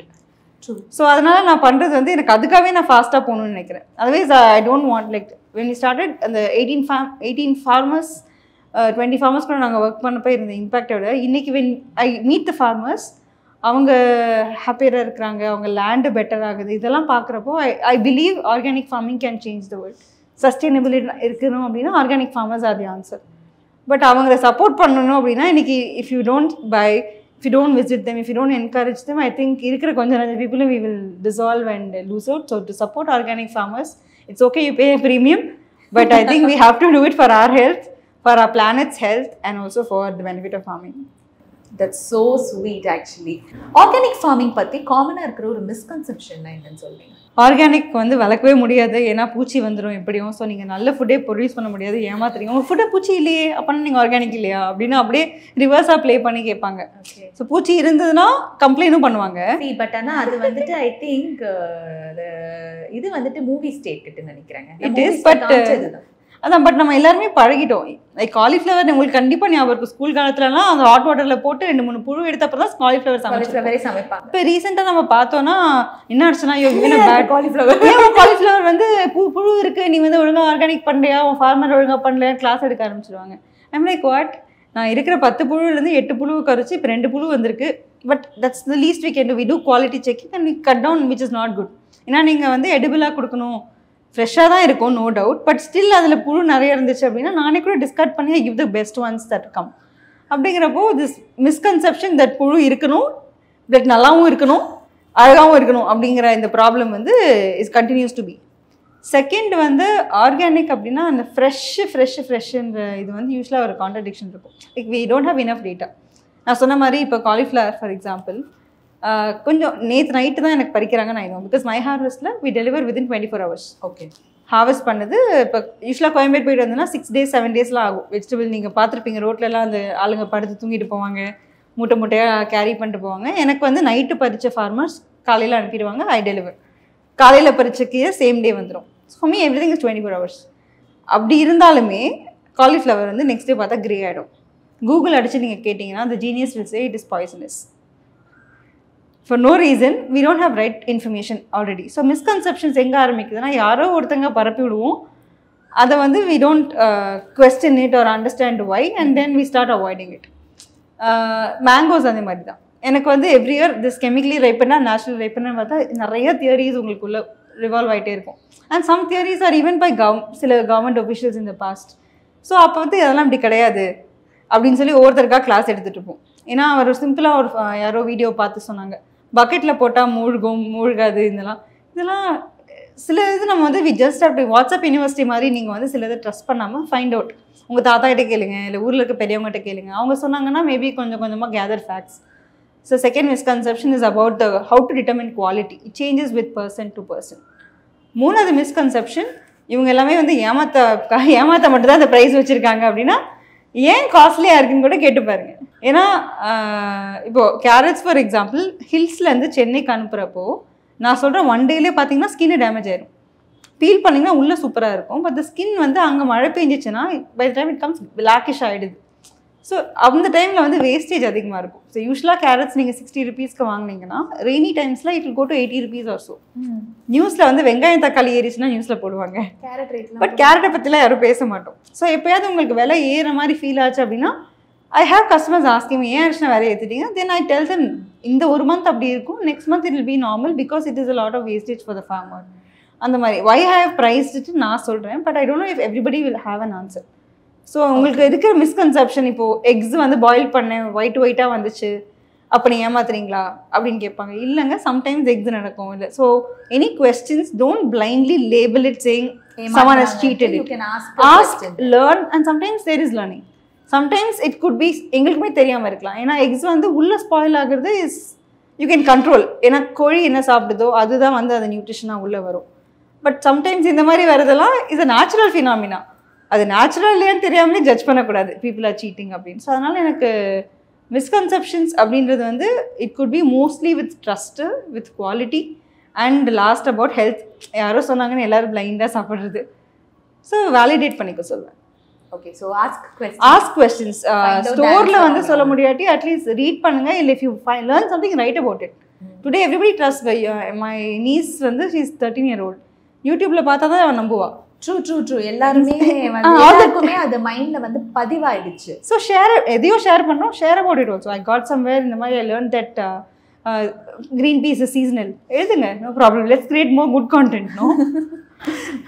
True. So அதனால நான் பண்ணுறது வந்து எனக்கு அதுக்காகவே நான் ஃபாஸ்ட்டாக போகணும்னு நினைக்கிறேன். Otherwise I don't want like when we started அந்த 18 farmers 20 farmers கூட நாங்கள் ஒர்க் பண்ணப்போ இருந்த இம்பேக்டை விட இன்றைக்கி when I meet the farmers அவங்க ஹாப்பியராக இருக்கிறாங்க, அவங்க லேண்டு பெட்டர் ஆகுது, இதெல்லாம் பார்க்குறப்போ I believe organic farming can change the world. Sustainability இருக்கணும் அப்படின்னா organic farmers are the answer. But அவங்கள சப்போர்ட் பண்ணணும் அப்படின்னா இன்றைக்கி if you don't buy, if you don't visit them, if you don't encourage them, I think இருக்கிற கொஞ்சம் நிறைய பீப்புளும் we will dissolve and lose out. So to support organic farmers, it's okay you pay a premium, but I think we have to do it for our health, for our planet's health and also for the benefit of farming. That's so sweet actually. Organic farming பற்றி காமனாக இருக்கிற ஒரு misconception என்னன்னு சொல்லுங்க. Organic வந்து வளர்க்கவே முடியாது, ஏன்னா பூச்சி வந்துடும் எப்படியும். ஸோ நீங்கள் நல்ல ஃபுட்டே ப்ரொடியூஸ் பண்ண முடியாது, ஏமாத்துறீங்க. உங்கள் ஃபுட்டை பூச்சி இல்லையே அப்படின்னா நீங்கள் ஆர்கானிக் இல்லையா அப்படின்னு அப்படியே ரிவர்ஸாக ப்ளே பண்ணி கேட்பாங்க. ஸோ பூச்சி இருந்ததுன்னா கம்ப்ளைண்ட்டும் பண்ணுவாங்க. பட் ஆனால் அது வந்துட்டு ஐ திங்க் இது வந்துட்டு மூவி ஸ்டேட் நினைக்கிறாங்க. இட் இஸ் பட் அதான், பட் நம்ம எல்லாருமே பழகிட்டோம். லைக் காலிஃப்ளவர் உங்களுக்கு கண்டிப்பாக ஞாபகம் இருக்கும், ஸ்கூல் காலத்துலலாம் அந்த ஹாட் வாட்டரில் போட்டு 2-3 புழு எடுத்தப்போ தான் காலிஃப்ளவர் சமைப்பாங்க. இப்போ ரீசெண்டாக நம்ம பார்த்தோன்னா என்ன ஆச்சுன்னா, காலிஃப்ளவர் வந்து புழு இருக்குது, நீ வந்து ஒழுங்காக ஆர்கானிக் பண்ணுறியா, உன் ஃபார்மர் ஒழுங்காக பண்ணலையா, கிளாஸ் எடுக்க ஆரம்பிச்சிருவாங்க. ஐம் லைக் வாட், நான் இருக்கிற 10 புழுலேருந்து 8 புழு கரைச்சி இப்போ 2 புழு வந்திருக்கு. But that's the least we can do. We do quality checking and we cut down which is not good. ஏன்னா நீங்கள் வந்து எடிபிளாக கொடுக்கணும், ஃப்ரெஷ்ஷாக தான் இருக்கும் நோ டவுட், பட் ஸ்டில் அதில் புழு நிறைய இருந்துச்சு அப்படின்னா நானே கூட டிஸ்கார்ட் பண்ணி I give the best once that come. அப்படிங்கிறப்போ திஸ் மிஸ்கன்செப்ஷன் தட் புழு இருக்கணும், பட் நல்லாவும் இருக்கணும், அழகாகவும் இருக்கணும் அப்படிங்கிற இந்த ப்ராப்ளம் வந்து is continues to be. Second வந்து ஆர்கானிக் அப்படின்னா அந்த ஃப்ரெஷ்ஷுன்ற இது வந்து யூஸ்வலாக ஒரு கான்ட்ரடிக்ஷன் இருக்கும். Like we don't have enough data. நான் சொன்ன மாதிரி இப்போ காலிஃப்ளவர் ஃபார் எக்ஸாம்பிள் கொஞ்சம் நேற்று நைட்டு தான் எனக்கு பறிக்கிறாங்க நான் இன்னும், பிகாஸ் மை ஹார்வெஸ்ட்டில் we deliver within 24 hours. Okay, harvest பண்ணது இப்போ யூஸ்வலாக கோயம்பேடு போயிட்டு வந்தோன்னா 6 days 7 daysலாம் ஆகும். வெஜிடபிள் நீங்கள் பார்த்துருப்பீங்க, ரோட்லலாம் அந்த ஆளுங்க படுத்து தூங்கிட்டு போவாங்க, மூட்டையாக கேரி பண்ணிட்டு போவாங்க. எனக்கு வந்து நைட்டு பறித்த ஃபார்மர்ஸ் காலையில் அனுப்பிடுவாங்க, ஐ டெலிவர். காலையில் பறிச்சக்கு சேம் டே வந்துடும். For me every thing is 24 hours. அப்படி இருந்தாலுமே காலிஃப்ளவர் வந்து நெக்ஸ்ட் டே பார்த்தா கிரே ஆகிடும். கூகுள் அடித்து நீங்கள் கேட்டிங்கன்னா the genius will say it is poisonous. For no reason, we don't have right information already. So misconceptions எங்கே ஆரம்பிக்குதுன்னா, யாரோ ஒருத்தங்க பரப்பி விடுவோம், அதை வந்து we don't question it or understand why and then we start avoiding it. Mangoes அதே மாதிரி தான். எனக்கு வந்து எவ்ரி இயர் திஸ் கெமிக்கலி ரைப்பனா நேச்சுரல் ரைப்பனான்னு பார்த்தா நிறைய தியரிஸ் உங்களுக்குள்ளே ரிவால்வ் ஆகிட்டே இருக்கும். And some theories are even by சில government officials in the past. So அப்போ வந்து அதெல்லாம் இப்படி கிடையாது அப்படின்னு சொல்லி ஒவ்வொருத்தருக்காக கிளாஸ் எடுத்துகிட்டு இருப்போம். ஏன்னா அவர் சிம்பிளாக ஒரு யாரோ வீடியோ பார்த்து சொன்னாங்க, பக்கெட்டில் போட்டால் மூழ்காது, இதெல்லாம் சில இது நம்ம வந்து வி ஜஸ்ட் அப்படி வாட்ஸ்அப் யூனிவர்சிட்டி மாதிரி நீங்கள் வந்து சில இதை ட்ரஸ்ட் பண்ணாமல் ஃபைண்ட் அவுட் உங்கள் தாத்தா கிட்ட கேளுங்க, இல்லை ஊரில் இருக்க பெரியவங்ககிட்ட கேளுங்க. அவங்க சொன்னாங்கன்னா மேபி கொஞ்சம் கொஞ்சமாக gather facts. So second misconception is about the how to determine quality. It changes with person to person. மூணாவது மிஸ்கன்செப்ஷன், இவங்க எல்லாமே வந்து ஏமாத்த மட்டும்தான் அந்த ப்ரைஸ் வச்சுருக்காங்க அப்படின்னா ஏன் காஸ்ட்லியாக இருக்குன்னு கூட கேட்டு பாருங்க. ஏன்னா இப்போது கேரட்ஸ் ஃபார் எக்ஸாம்பிள் ஹில்ஸ்லேருந்து சென்னைக்கு அனுப்புகிறப்போ நான் சொல்கிறேன் 1 டேலே பார்த்தீங்கன்னா ஸ்கின்னு டேமேஜ் ஆயிடும். பீல் பண்ணிங்கன்னா உள்ளே சூப்பராக இருக்கும். பட் த ஸ்கின் வந்து அங்கே மழை பெஞ்சிச்சுன்னா by the time it comes blackish ஆகிடுது. ஸோ அந்த டைமில் வந்து வேஸ்டேஜ் அதிகமாக இருக்கும். ஸோ யூஸ்வலாக கேரட்ஸ் நீங்கள் 60 rupeesக்கு வாங்கினீங்கன்னா ரெய்னி டைம்ஸில் it will go to 80 rupees or so. நியூஸில் வந்து வெங்காயம் தக்காளி ஏறிச்சுன்னா நியூஸில் போடுவாங்க. பட் கேரட்டை பற்றிலாம் யாரும் பேச மாட்டோம். ஸோ எப்போயாவது உங்களுக்கு விலை ஏற மாதிரி ஃபீல் ஆச்சு அப்படின்னா ஐ ஹேவ் கஸ்டமர்ஸ் ஆஸ்கிங் ஏன் ஆச்சுன்னா வேலை ஏற்றிட்டீங்க. தென் ஐ டெல் தெம் இந்த ஒரு மந்த் அப்படி இருக்கும், next month it will be normal because it is a lot of wastage for the farmer. அந்த மாதிரி வை ஹேவ் ப்ரைஸ்டு நான் சொல்கிறேன். But I don't know if everybody will have an answer. So உங்களுக்கு இருக்கிற misconception, இப்போது X வந்து boil பண்ணேன் ஒயிட்டாக வந்துச்சு அப்போ நீ ஏமாத்துறீங்களா அப்படின்னு கேட்பாங்க. இல்லைங்க, சம்டைம்ஸ் எக்ஸ் நடக்கும். இல்லை so any questions don't blindly label it saying someone has cheated it. Ask, learn, and sometimes there is learning. Sometimes it could be எங்களுக்குமே தெரியாமல் இருக்கலாம். ஏன்னா எக்ஸ் வந்து உள்ளே ஸ்பாயில் ஆகுறது இஸ் யூ கேன் கண்ட்ரோல். ஏன்னா கோழி என்ன சாப்பிடுதோ அதுதான் வந்து அது நியூட்ரிஷனாக உள்ளே வரும். பட் சம்டைம்ஸ் இந்த மாதிரி வரதெல்லாம் இஸ் அ நேச்சுரல் ஃபினாமினா. அது நேச்சுரல் இல்லையான்னு தெரியாமலே ஜட்ஜ் பண்ணக்கூடாது பீப்புள் ஆர் சீட்டிங் அப்படின்னு. ஸோ அதனால் எனக்கு மிஸ்கன்செப்ஷன்ஸ் அப்படின்றது வந்து it could be mostly with trust, with quality, and last about health. யாரோ சொன்னாங்கன்னு எல்லோரும் பிளைண்டாக சாப்பிட்றது. ஸோ வேலிடேட் பண்ணிக்க சொல்லுவேன். Okay, so ask questions. ஸ்டோரில் வந்து சொல்ல முடியாட்டி அட்லீஸ்ட் ரீட் பண்ணுங்கள். இல்லை if you learn something right about it. Today everybody trust. My niece வந்து ஷீ இஸ் 13 year old. யூடியூப்பில் பார்த்தா தான் அவன் நம்புவா. ட்ரூ எல்லாருமே எல்லாருக்குமே அது மைண்ட்ல வந்து பதிவாயிடுச்சு. ஸோ எதையோ ஷேர் பண்ணோம், share about it also. I got somewhere இந்த மாதிரி I learn that green peas is seasonal. எழுதுங்க, no problem. Let's create more good content, no?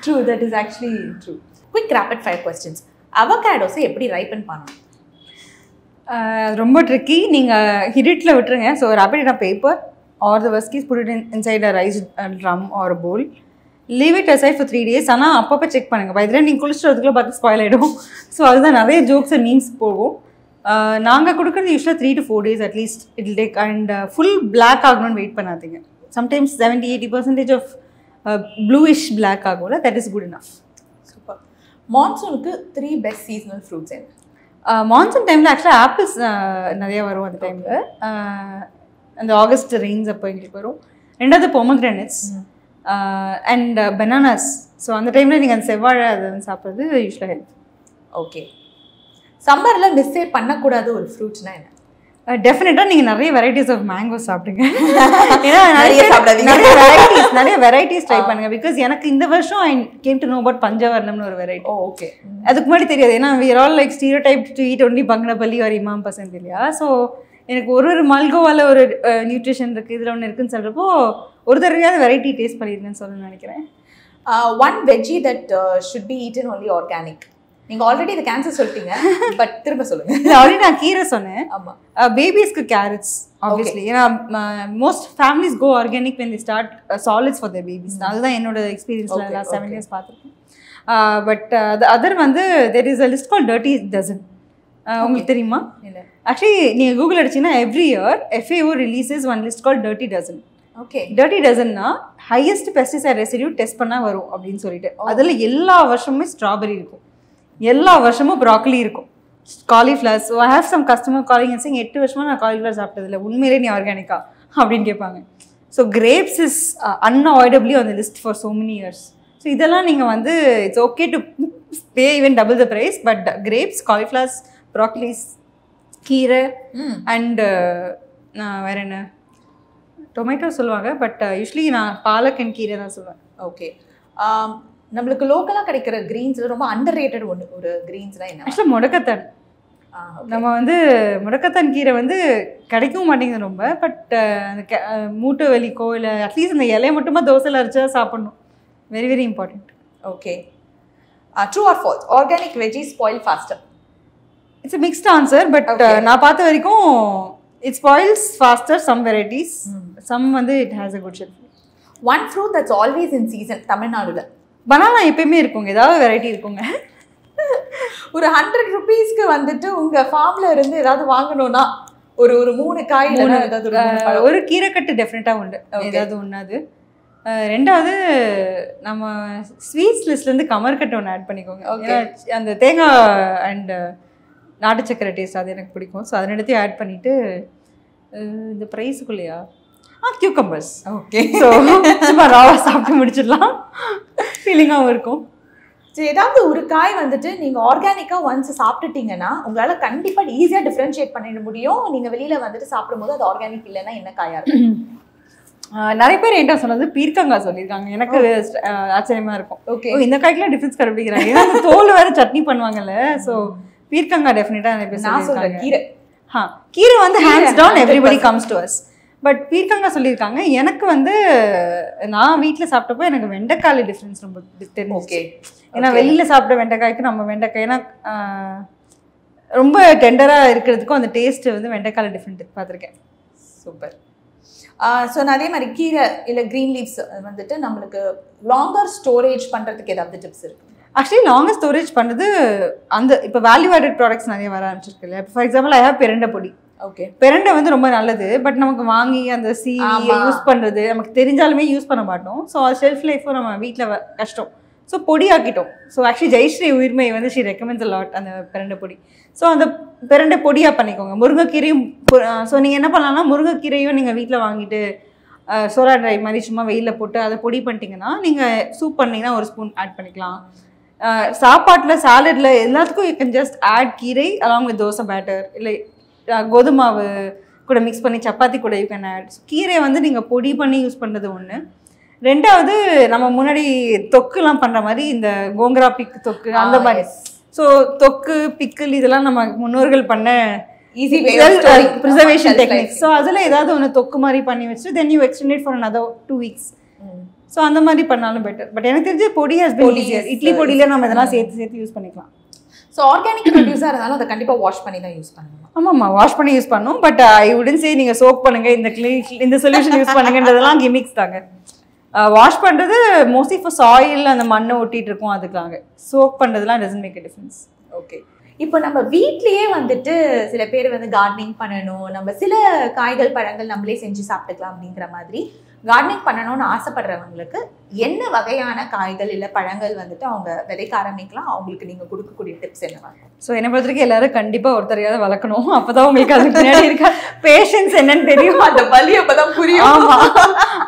True, that is actually true. Quick rapid fire questions. Avocados எப்படி ripen பண்ணணும்? ரொம்ப tricky. நீங்கள் ஹிடிட்டில் விட்டுருங்க. So wrap it in a paper or the worst case put it inside a rice drum or a bowl. Leave it aside for 3 days. ஆனால் அப்பப்போ check பண்ணுங்கள். By the நீங்கள் குளிச்சுட்டு அதுக்குள்ளே பார்த்து ஸ்பாயில் ஆகிடும். ஸோ அதுதான் நிறைய ஜோக்ஸ் அண்ட் மீம்ஸ் போகும். நாங்கள் கொடுக்குறது யூஸ்வலாக 3 to 4 days at least it will take. And full black ஆகணும்னு வெயிட் பண்ணாதீங்க. சம்டைம்ஸ் 70-80% ஆஃப் ப்ளூயிஷ் பிளாக் ஆகும்ல, that is good enough. Super. மான்சூனுக்கு 3 பெஸ்ட் சீசனல் ஃப்ரூட்ஸ் என்ன? மான்சூன் டைமில் ஆக்சுவலாக ஆப்பிள்ஸ் நிறையா வரும். அந்த டைமில் அந்த ஆகஸ்ட் ரெயின்ஸ் அப்போ எங்களுக்கு வரும். ரெண்டாவது பொமக்ரானட்ஸ் அண்ட் பனானாஸ். ஸோ அந்த டைமில் நீங்கள் அந்த செவ்வாழை அதை சாப்பிட்றது யூஸ்வலாக ஹெல்த். ஓகே, சம்மரில் மிஸ்ஸே பண்ணக்கூடாத ஒரு ஃப்ரூட்ஸ்னா என்ன? டெஃபினட்டாக நீங்கள் நிறைய வெரைட்டிஸ் ஆஃப் மேங்கோஸ் சாப்பிடுங்க. ஏன்னா நிறைய வெரைட்டிஸ் ட்ரை பண்ணுங்க. பிகாஸ் எனக்கு இந்த வருஷம் I came to know about பஞ்சவர்ணம்னு ஒரு வெரைட்டி. ஓகே, அதுக்கு முன்னாடி தெரியாது. ஏன்னா we are all like stereotyped to eat only Banganapalli or இமாம் பசந்த் இல்லையா. ஸோ எனக்கு ஒரு மல்கோவால் ஒரு நியூட்ரிஷன் இருக்குது, இதில் ஒன்று இருக்குன்னு சொல்கிறப்போ ஒரு தடவையாவது வெரைட்டி டேஸ்ட் பண்ணியிருக்கேன்னு சொல்ல நினைக்கிறேன். One veggie that should be eaten only organic. நீங்க ஆல்ரெடி இந்த கேன்சர் சொல்லிட்டீங்க, பட் திரும்ப சொல்லுங்க. ஆல்ரெடி நான் கீரை சொன்னேன். ஆமா, பேபிஸ்க்கு கேரட்ஸ் ஆப்வியஸ்லி. ஏன்னா most families go organic when they start solids for their babies. அதுதான் என்னோட எக்ஸ்பீரியன்ஸ்ல லாஸ்ட் 7 years பார்த்துருக்கேன். பட் அதர் வந்து there is a list called dirty dozen. உங்களுக்கு தெரியுமா? இல்லை. ஆக்சுவலி நீங்கள் கூகுள் அடிச்சிங்கன்னா every year FAO releases one list called dirty dozen. Okay, dirty டசன்னா ஹையஸ்ட் பெஸ்டிசைட் ரெசிடியூ டெஸ்ட் பண்ணால் வரும் அப்படின்னு சொல்லிட்டு. அதில் எல்லா வருஷமுமே ஸ்ட்ராபெரி இருக்கும், எல்லா வருஷமும் ப்ராக்கலி இருக்கும், cauliflower. So I have some customer calling and saying 8 வருஷமாக நான் காலிஃப்ளவர் சாப்பிட்டதில்லை, உண்மையிலே நீ ஆர்கானிக்கா அப்படின்னு கேட்பாங்க. So grapes is unavoidably on the list for so many years. So இதெல்லாம் நீங்கள் வந்து it's okay to pay even double the price. But grapes, cauliflowers, broccolis, கீரை அண்ட் வேறு என்ன டொமேட்டோ சொல்லுவாங்க. பட் யூஸ்வலி நான் பாலக் அண்ட் கீரை தான் சொல்லுவேன். ஓகே, நம்மளுக்கு லோக்கலாக கிடைக்கிற கிரீன்ஸில் ரொம்ப அண்டர் ரேட்டட் ஒரு கிரீன்ஸ்லாம் என்ன? ஆக்சுவலாக முடக்கத்தான். நம்ம வந்து முடக்கத்தான் கீரை வந்து கிடைக்கவும் மாட்டேங்குது ரொம்ப. பட் அந்த மூட்டை வலிக்கோ இல்லை அட்லீஸ்ட் அந்த இலையை மட்டுமா தோசையில் அரைச்சா சாப்பிடணும். Very very important. Okay, true or false? Organic veggies spoil faster? It's a mixed answer, but நான் பார்த்த வரைக்கும் it spoils faster some varieties. Some வந்து it has a good shelf life. One fruit that's always in season தமிழ்நாடுல. Banana எப்பயுமே இருக்குங்க, ஏதாவது variety இருக்குங்க. ஒரு 100 rupeesக்கு வந்துட்டு உங்க ஃபார்ம்ல இருந்து ஏதாவது வாங்கணும்னா ஒரு 3 காய் ஏதாவது ஒரு கீரைக்கட்டு டெஃபினட்டா உண்டு, ஏதாவது ஒண்ணாது. ரெண்டாவது நம்ம ஸ்வீட்ஸ் லிஸ்ட்லேருந்து கமர்கட்டு ஒன்று ஆட் பண்ணிக்கோங்க. அந்த தேங்காய் அண்ட் நாட்டு சக்கரை டேஸ்ட் அது எனக்கு பிடிக்கும். ஸோ அதை எடுத்து ஆட் பண்ணிவிட்டு இந்த ப்ரைஸுக்குள்ளேயா கியூக்கம்பர்ஸ். ஓகே, ஸோ சும்மா ராவாக சாப்பிட்டு முடிச்சிடலாம், ஃபீலிங்காகவும் இருக்கும். ஸோ ஏதாவது ஒரு காய் வந்துட்டு நீங்கள் ஆர்கானிக்காக ஒன்ஸ் சாப்பிட்டுட்டீங்கன்னா உங்களால் கண்டிப்பாக ஈஸியாக டிஃப்ரென்ஷியேட் பண்ணிட முடியும். நீங்கள் வெளியில் வந்துட்டு சாப்பிடும்போது அது ஆர்கானிக் இல்லைன்னா என்ன காயாக இருக்கும்? நிறைய பேர் என்கிட்ட சொன்னது பீர்க்கங்காய் சொல்லியிருக்காங்க. எனக்கு ஆச்சரியமா இருக்கும். ஓகே, இந்த காய்க்கெல்லாம் டிஃப்ரென்ஸ் கண்டுபிடிக்கிறாங்க. ஏன்னா அந்த தோல் வேற சட்னி பண்ணுவாங்கல்ல. ஸோ பீர்க்கங்காய் டெஃபினட்டா நிறைய பேர் சொல்லியிருக்காங்க. கீரை வந்து hands down everybody comes to us. But பீர்க்கங்காய் சொல்லியிருக்காங்க. எனக்கு வந்து நான் வீட்டில் சாப்பிட்டப்போ எனக்கு வெண்டைக்காய் டிஃப்ரென்ஸ் ரொம்ப தெரியும். ஓகே, ஏன்னா வெளியில் சாப்பிட்ட வெண்டைக்காய்க்கு நம்ம வெண்டைக்காய் ஏன்னா ரொம்ப டெண்டராக இருக்கிறதுக்கும் அந்த டேஸ்ட் வந்து வெண்டைக்காய் டிஃப்ரெண்ட் பார்த்துருக்கேன். சூப்பர். ஸோ அதே மாதிரி கீரை இல்லை க்ரீன் லீவ்ஸ் வந்துட்டு நம்மளுக்கு லாங்கர் ஸ்டோரேஜ் பண்ணுறதுக்கு ஏதாவது டிப்ஸ் இருக்குது? ஆக்சுவலி லாங்கர் ஸ்டோரேஜ் பண்ணுறது அந்த இப்போ வேல்யூ ஆடட் ப்ராடக்ட்ஸ் நிறைய வர ஆரம்பிச்சிருக்கு இல்லையா. இப்போ ஃபார் எக்ஸாம்பிள் ஐ ஹேவ் பெரண்டை பொடி. ஓகே, பெரண்டை வந்து ரொம்ப நல்லது. பட் நமக்கு வாங்கி அந்த யூஸ் பண்ணுறது நமக்கு தெரிஞ்சாலுமே யூஸ் பண்ண மாட்டோம். ஸோ அது ஷெல்ஃப் லைஃப்பும் நம்ம வீட்டில் கஷ்டம். ஸோ பொடி ஆக்கிட்டோம். ஸோ ஆக்சுவலி ஜெயஸ்ரீ உயிர்மை வந்து ஷீ ரெக்கமெண்ட்ஸ் அ லாட் அந்த பெரண்டை பொடி. ஸோ அந்த பெரண்டை பொடியாக பண்ணிக்கோங்க. முருங்கைக்கீரையும் ஸோ நீங்கள் என்ன பண்ணலாம்னா முருங்கைக்கீரையும் நீங்கள் வீட்டில் வாங்கிட்டு சோரா ட்ரை மாதிரி சும்மா வெயிலில் போட்டு அதை பொடி பண்ணிட்டீங்கன்னா நீங்கள் சூப் பண்ணிங்கன்னா ஒரு ஸ்பூன் ஆட் பண்ணிக்கலாம். சாப்பாட்டில் சாலடில் எல்லாத்துக்கும் யூ கேன் ஜஸ்ட் ஆட் கீரை அலாங் வித் தோசை பேட்டர், இல்லை கோதுமாவு கூட மிக்ஸ் பண்ணி சப்பாத்தி கூட யூ கேன் ஆட். கீரை வந்து நீங்கள் பொடி பண்ணி யூஸ் பண்ணுறது ஒன்று. ரெண்டாவது நம்ம முன்னாடி தொக்குலாம் பண்ணுற மாதிரி இந்த கோங்கரா பிக் தொக்கு அந்த மாதிரி. ஸோ தொக்கு பிக்கிள் இதெல்லாம் நம்ம முன்னோர்கள் பண்ண ஈஸி ப்ரிசர்வேஷன் டெக்னிக்ஸ். ஸோ அதில் ஏதாவது ஒன்று தொக்கு மாதிரி பண்ணி வச்சு then you extended for another 2 weeks. So அந்த மாதிரி பண்ணாலும் பெட்டர். பட் எனக்கு தெரிஞ்ச பொடி ஹஸ் பீன் ஈஸியர். இட்லி பொடியில் நம்ம இதெல்லாம் சேர்த்து யூஸ் பண்ணிக்கலாம். ஸோ ஆர்கானிக் ப்ரொடியூஸாக இருந்தாலும் அதை கண்டிப்பாக வாஷ் பண்ணி தான் யூஸ் பண்ணணும். ஆமாம்மா, வாஷ் பண்ணி யூஸ் பண்ணணும். பட் ஐ வுடன்ட் சே நீங்கள் சோப் பண்ணுங்கள் இந்த சொல்யூஷன் யூஸ் பண்ணுங்கன்றதெல்லாம் கிமிக்ஸ் தாங்க. வாஷ் பண்ணுறது மோஸ்ட்லி ஃபார் சாயில் அந்த மண்ணை ஒட்டிகிட்டு இருக்கும், அதுக்காக. சோப் பண்ணுறதுலாம் doesn't make a difference. Okay, இப்போ நம்ம வீட்லேயே வந்துட்டு சில பேர் வந்து கார்டனிங் பண்ணணும், நம்ம சில காய்கள் பழங்கள் நம்மளே செஞ்சு சாப்பிட்டுக்கலாம் அப்படிங்கிற மாதிரி கார்டனிங் பண்ணணும்னு ஆசைப்படுறவங்களுக்கு என்ன வகையான காய்கள் இல்லை பழங்கள் வந்துட்டு அவங்க விதைக்க ஆரம்பிக்கலாம்? அவங்களுக்கு நீங்கள் கொடுக்கக்கூடிய டிப்ஸ் என்னவா? ஸோ என்னை பொறுத்த வரைக்கும் எல்லாரும் கண்டிப்பாக ஒருத்தரையாவது வளர்க்கணும். அப்போ தான் உங்களுக்கு அதுக்கு பின்னாடி இருக்க பேஷன்ஸ் என்னன்னு தெரியும், அந்த வலி அப்போ தான் புரியும். ஆமாம்,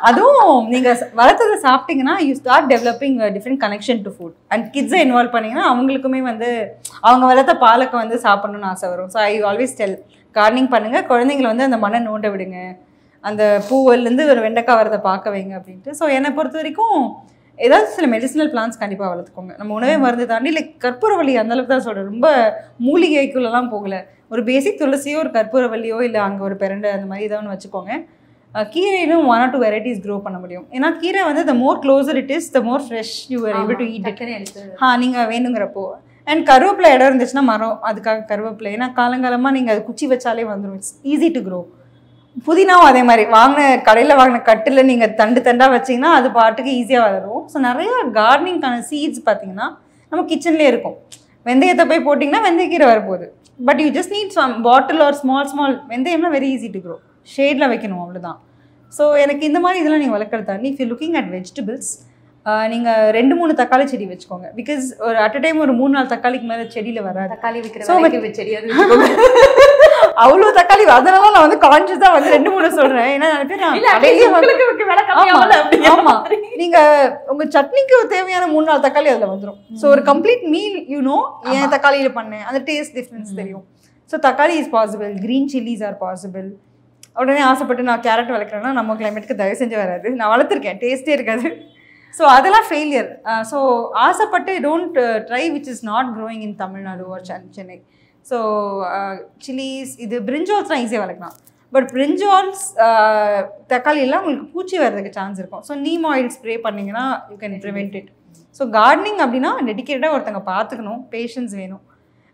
அதுவும் நீங்கள் வளர்த்ததை சாப்பிட்டீங்கன்னா you start developing different connection to food. And கிட்ஸை இன்வால்வ் பண்ணிங்கன்னா அவங்களுக்குமே வந்து அவங்க வளர்த்த பாலக்கு வந்து சாப்பிடணும்னு ஆசை வரும். So I always tell gardening பண்ணுங்கள், குழந்தைங்களை வந்து அந்த மண்ணை நோண்ட விடுங்க, அந்த பூவிலேருந்து ஒரு வெண்டைக்காய் வரதை பார்க்க வைங்க அப்படின்ட்டு. ஸோ என்னை பொறுத்த வரைக்கும் ஏதாவது சில மெடிசினல் பிளான்ஸ் கண்டிப்பாக வளர்த்துக்கோங்க. நம்ம உணவே மருந்து தாண்டி லைக் கற்பூரவள்ளி அந்தளவுக்கு தான் சொல்கிறேன், ரொம்ப மூலிகைக்குள்ளெல்லாம் போகலை. ஒரு பேசிக் துளசியோ ஒரு கற்பூரவள்ளியோ இல்லை அங்கே ஒரு பெரண்டை அந்த மாதிரி ஏதாவது ஒன்று வச்சுக்கோங்க. கீரையிலும் 1 or 2 வெரைட்டிஸ் க்ரோ பண்ண முடியும். ஏன்னா கீரை வந்து the more closer it is the more fresh you are able to eat it. நீங்கள் வேணுங்கிறப்போ. அண்ட் கருவேப்பிலை இடம் இருந்துச்சுன்னா மரம், அதுக்காக கருவேப்பிலை. ஏன்னா காலங்காலமாக நீங்கள் அது குச்சி வச்சாலே வந்துடும். It's easy to grow. புதினாவும் அதே மாதிரி கடையில் வாங்கின கட்டில் நீங்கள் தண்டாக வச்சிங்கன்னா அது பாட்டுக்கு ஈஸியாக வளரும். ஸோ நிறையா கார்டனிங்கான சீட்ஸ் பார்த்தீங்கன்னா நம்ம கிச்சன்லேயே இருக்கும். வெந்தயத்தை போய் போட்டிங்கன்னா வெந்தயக்கீரை வரப்போகுது. But you just need some bottle or small வெந்தயம்னா வெரி ஈஸி டு க்ரோ. ஷேடில் வைக்கணும், அவ்வளோதான். ஸோ எனக்கு இந்த மாதிரி இதெல்லாம் நீங்கள் வளர்க்குறது தாண்டி if you looking at vegetables நீங்கள் 2-3 தக்காளி செடி வச்சுக்கோங்க. பிகாஸ் ஒரு அட் அ டைம் ஒரு 3-4 தக்காளிக்கு மேலே செடியில் வராது. தக்காளி வைக்கிற செடி அது அவ்வளோ தக்காளி. அதனால நான் வந்து கான்ஷியஸாக வந்து 2-3 சொல்கிறேன். ஏன்னா ஆமாம், நீங்கள் உங்கள் சட்னிக்கு தேவையான 3-4 தக்காளி அதில் வந்துடும். ஸோ ஒரு கம்ப்ளீட் மீல் ஏன் தக்காளியில் பண்ணேன் அந்த டேஸ்ட் டிஃப்ரென்ஸ் தெரியும். ஸோ தக்காளி is possible, green chillies R possible. உடனே ஆசைப்பட்டு நான் கேரட் வளர்க்குறேன்னா நம்ம கிளைமேட்டுக்கு தயவு செஞ்சு வராது. நான் வளர்த்துருக்கேன், டேஸ்ட்டே இருக்காது. ஸோ அதெல்லாம் ஃபெயிலியர். ஸோ ஆசைப்பட்டு don't try which is not growing in Tamil Nadu or Chennai. So chillies இது பிரிஞ்சால்ஸ்லாம் ஈஸியாக வளர்க்கலாம். பட் பிரிஞ்சால்ஸ் தக்காளியெல்லாம் உங்களுக்கு பூச்சி வர்றதுக்கு சான்ஸ் இருக்கும். ஸோ நீம் ஆயில் ஸ்ப்ரே பண்ணிங்கன்னா you can prevent it. So gardening அப்படின்னா டெடிக்கேட்டடாக ஒருத்தங்க பார்த்துக்கணும், பேஷன்ஸ் வேணும்.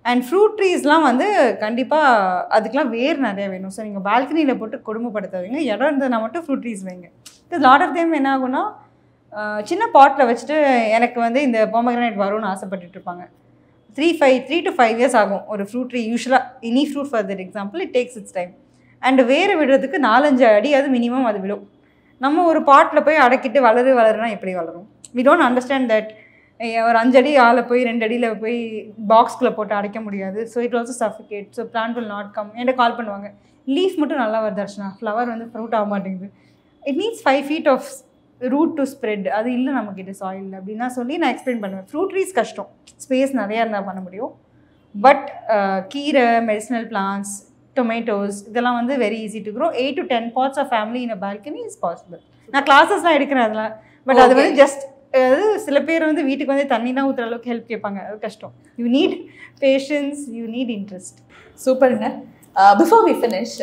அண்ட் ஃப்ரூட் ட்ரீஸ்லாம் வந்து கண்டிப்பாக அதுக்கெலாம் வேர் நிறையா வேணும். ஸோ நீங்கள் பால்கனியில் போட்டு கொடுமைப்படுத்தாதீங்க. இடம் இருந்ததுனா மட்டும் ஃப்ரூட் ட்ரீஸ் வைங்க. பிகாஸ் லாட் ஆஃப் தேம் என்ன ஆகும்னா சின்ன பாட்டில் வச்சுட்டு எனக்கு வந்து இந்த பொமக்ரானேட் வரும்னு ஆசைப்பட்டுட்டு இருப்பாங்க. 3 to 5 years ஆகும் ஒரு ஃப்ரூட் ட்ரீ. யூஸ்வலாக any fruit for that example it takes it's time. And வேறு விடுறதுக்கு 4-5 அடி அது மினிமம் அது விடும். நம்ம ஒரு பாட்டில் போய் அடக்கிட்டு வளருனா எப்படி வளரும்? We don't understand that. ஒரு 5 அடி ஆளை போய் 2 அடியில் போய் பாக்ஸ்குள்ளே போட்டு அடைக்க முடியாது. So it also suffocate. So plant will not come. என்கிட்ட கால் பண்ணுவாங்க, லீஃப் மட்டும் நல்லா வருது அர்ச்சனா, ஃப்ளவர் வந்து ஃப்ரூட் ஆக மாட்டேங்குது. It needs 5 feet of root to spread. அது இல்லை நம்மக்கிட்ட சாயில் அப்படின்னா சொல்லி நான் எக்ஸ்பிளைன் பண்ணுவேன். ஃப்ரூட் ட்ரீஸ் கஷ்டம், ஸ்பேஸ் நிறையா இருந்தால் பண்ண முடியும். பட் கீரை, மெடிசினல் பிளான்ஸ், டொமேட்டோஸ் இதெல்லாம் வந்து very easy to grow. 8 to 10 pots of family in a balcony is possible. நான் கிளாஸஸ்லாம் எடுக்கிறேன் அதெல்லாம். பட் அது வந்து ஜஸ்ட் சில பேர் வந்து வீட்டுக்கு வந்து தண்ணிலாம் ஊற்றுற அளவுக்கு ஹெல்ப் கேட்பாங்க. அது கஷ்டம். You need patience, you need interest. சூப்பருங்க. Before we finish,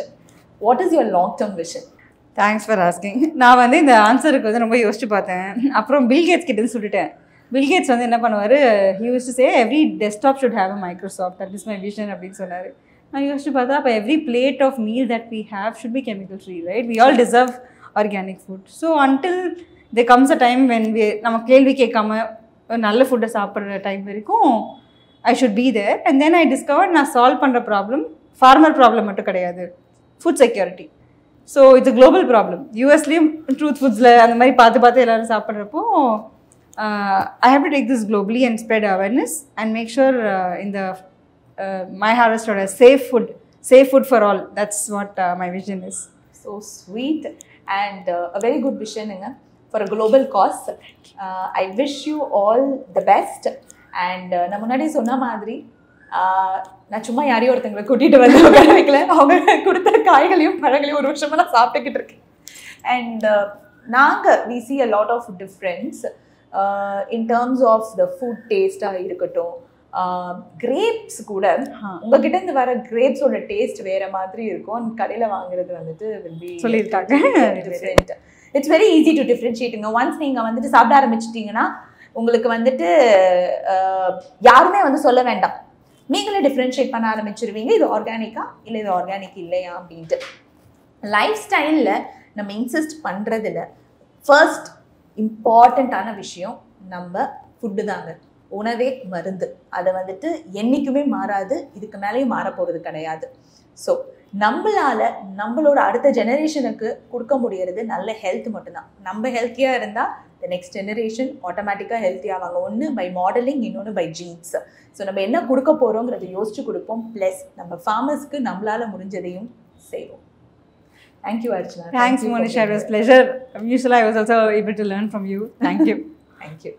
what is your long term vision? Thanks for asking. நான் வந்து இந்த ஆன்சருக்கு வந்து ரொம்ப யோசிச்சு பார்த்தேன். அப்புறம் பில்கேட்ஸ் கிட்டேருந்து சொல்லிட்டேன். பில்கேட்ஸ் வந்து என்ன பண்ணுவார், he use to say every desktop should have a Microsoft, that is my vision அப்படின்னு சொன்னார். நான் யோசிச்சு பார்த்தா அப்போ every plate of meal that we have should be chemical free, right? We all deserve organic food. So until there comes a time when நம்ம கேள்வி கேட்காம நல்ல ஃபுட்டை சாப்பிட்ற டைம் வரைக்கும் I should be there. And then I discover நான் solve பண்ணுற problem farmer problem மட்டும் கிடையாது, food security. So it's global problem. யூஎஸ்லேயும் ட்ரூத் ஃபுட்ஸில் அந்த மாதிரி பார்த்து எல்லோரும் சாப்பிட்றப்போ I have to take this globally and spread awareness and make sure இந்த மை ஹார்வெஸ்டோட safe food for all. That's what my vision is. So sweet and a very good விஷனுங்க for a global cause. I wish you all the best. And நான் முன்னாடி சொன்ன மாதிரி நான் சும்மா யாரையும் ஒருத்தங்களை கூட்டிகிட்டு வந்து உட்கார வைக்கல. அவங்க கொடுத்த காய்களையும் பழங்களையும் ஒரு வருஷமாக நான் சாப்பிட்டுக்கிட்டு இருக்கேன். அண்ட் நாங்கள் we see a lot of difference in terms of the food taste-ஆக இருக்கட்டும். கிரேப்ஸ் கூட உங்ககிட்ட இருந்து வர கிரேப்ஸோட டேஸ்ட் வேற மாதிரி இருக்கும். கடையில் வாங்குறது வந்துட்டு will be சொல்லியிருக்காங்க different. It's very easy to differentiate. Once நீங்கள் வந்துட்டு சாப்பிட ஆரம்பிச்சிட்டிங்கன்னா உங்களுக்கு வந்துட்டு யாருமே வந்து சொல்ல வேண்டாம், நீங்களே டிஃப்ரென்ஷியேட் பண்ண ஆரம்பிச்சிருவீங்க, இது ஆர்கானிக்கா இல்லை இது ஆர்கானிக் இல்லையா அப்படின்ட்டு. லைஃப் ஸ்டைலில் நம்ம இன்சிஸ்ட் பண்ணுறதில்ல ஃபர்ஸ்ட் இம்பார்ட்டண்ட்டான விஷயம் நம்ம ஃபுட்டு தாங்க. உணவே மருந்து. அதை வந்துட்டு என்றைக்குமே மாறாது, இதுக்கு மேலேயும் மாற போகிறது கிடையாது. ஸோ நம்மளோட அடுத்த ஜெனரேஷனுக்கு கொடுக்க முடியறது நல்ல ஹெல்த் மட்டும்தான். நம்ம ஹெல்த்தியாக இருந்தால் த நெக்ஸ்ட் ஜெனரேஷன் ஆட்டோமேட்டிக்காக ஹெல்த்தியாவாங்க. ஒன்று பை மாடலிங், இன்னொன்று பை ஜீன்ஸ். ஸோ நம்ம என்ன கொடுக்க போகிறோங்கிறத யோசிச்சு கொடுப்போம். ப்ளஸ் நம்ம ஃபார்மர்ஸ்க்கு நம்மளால் முடிஞ்சதையும் செய்வோம். Thank you, Archana. Thanks, Monisha. It was a pleasure. Usually I was also able to learn from you. Thank you. Thank you.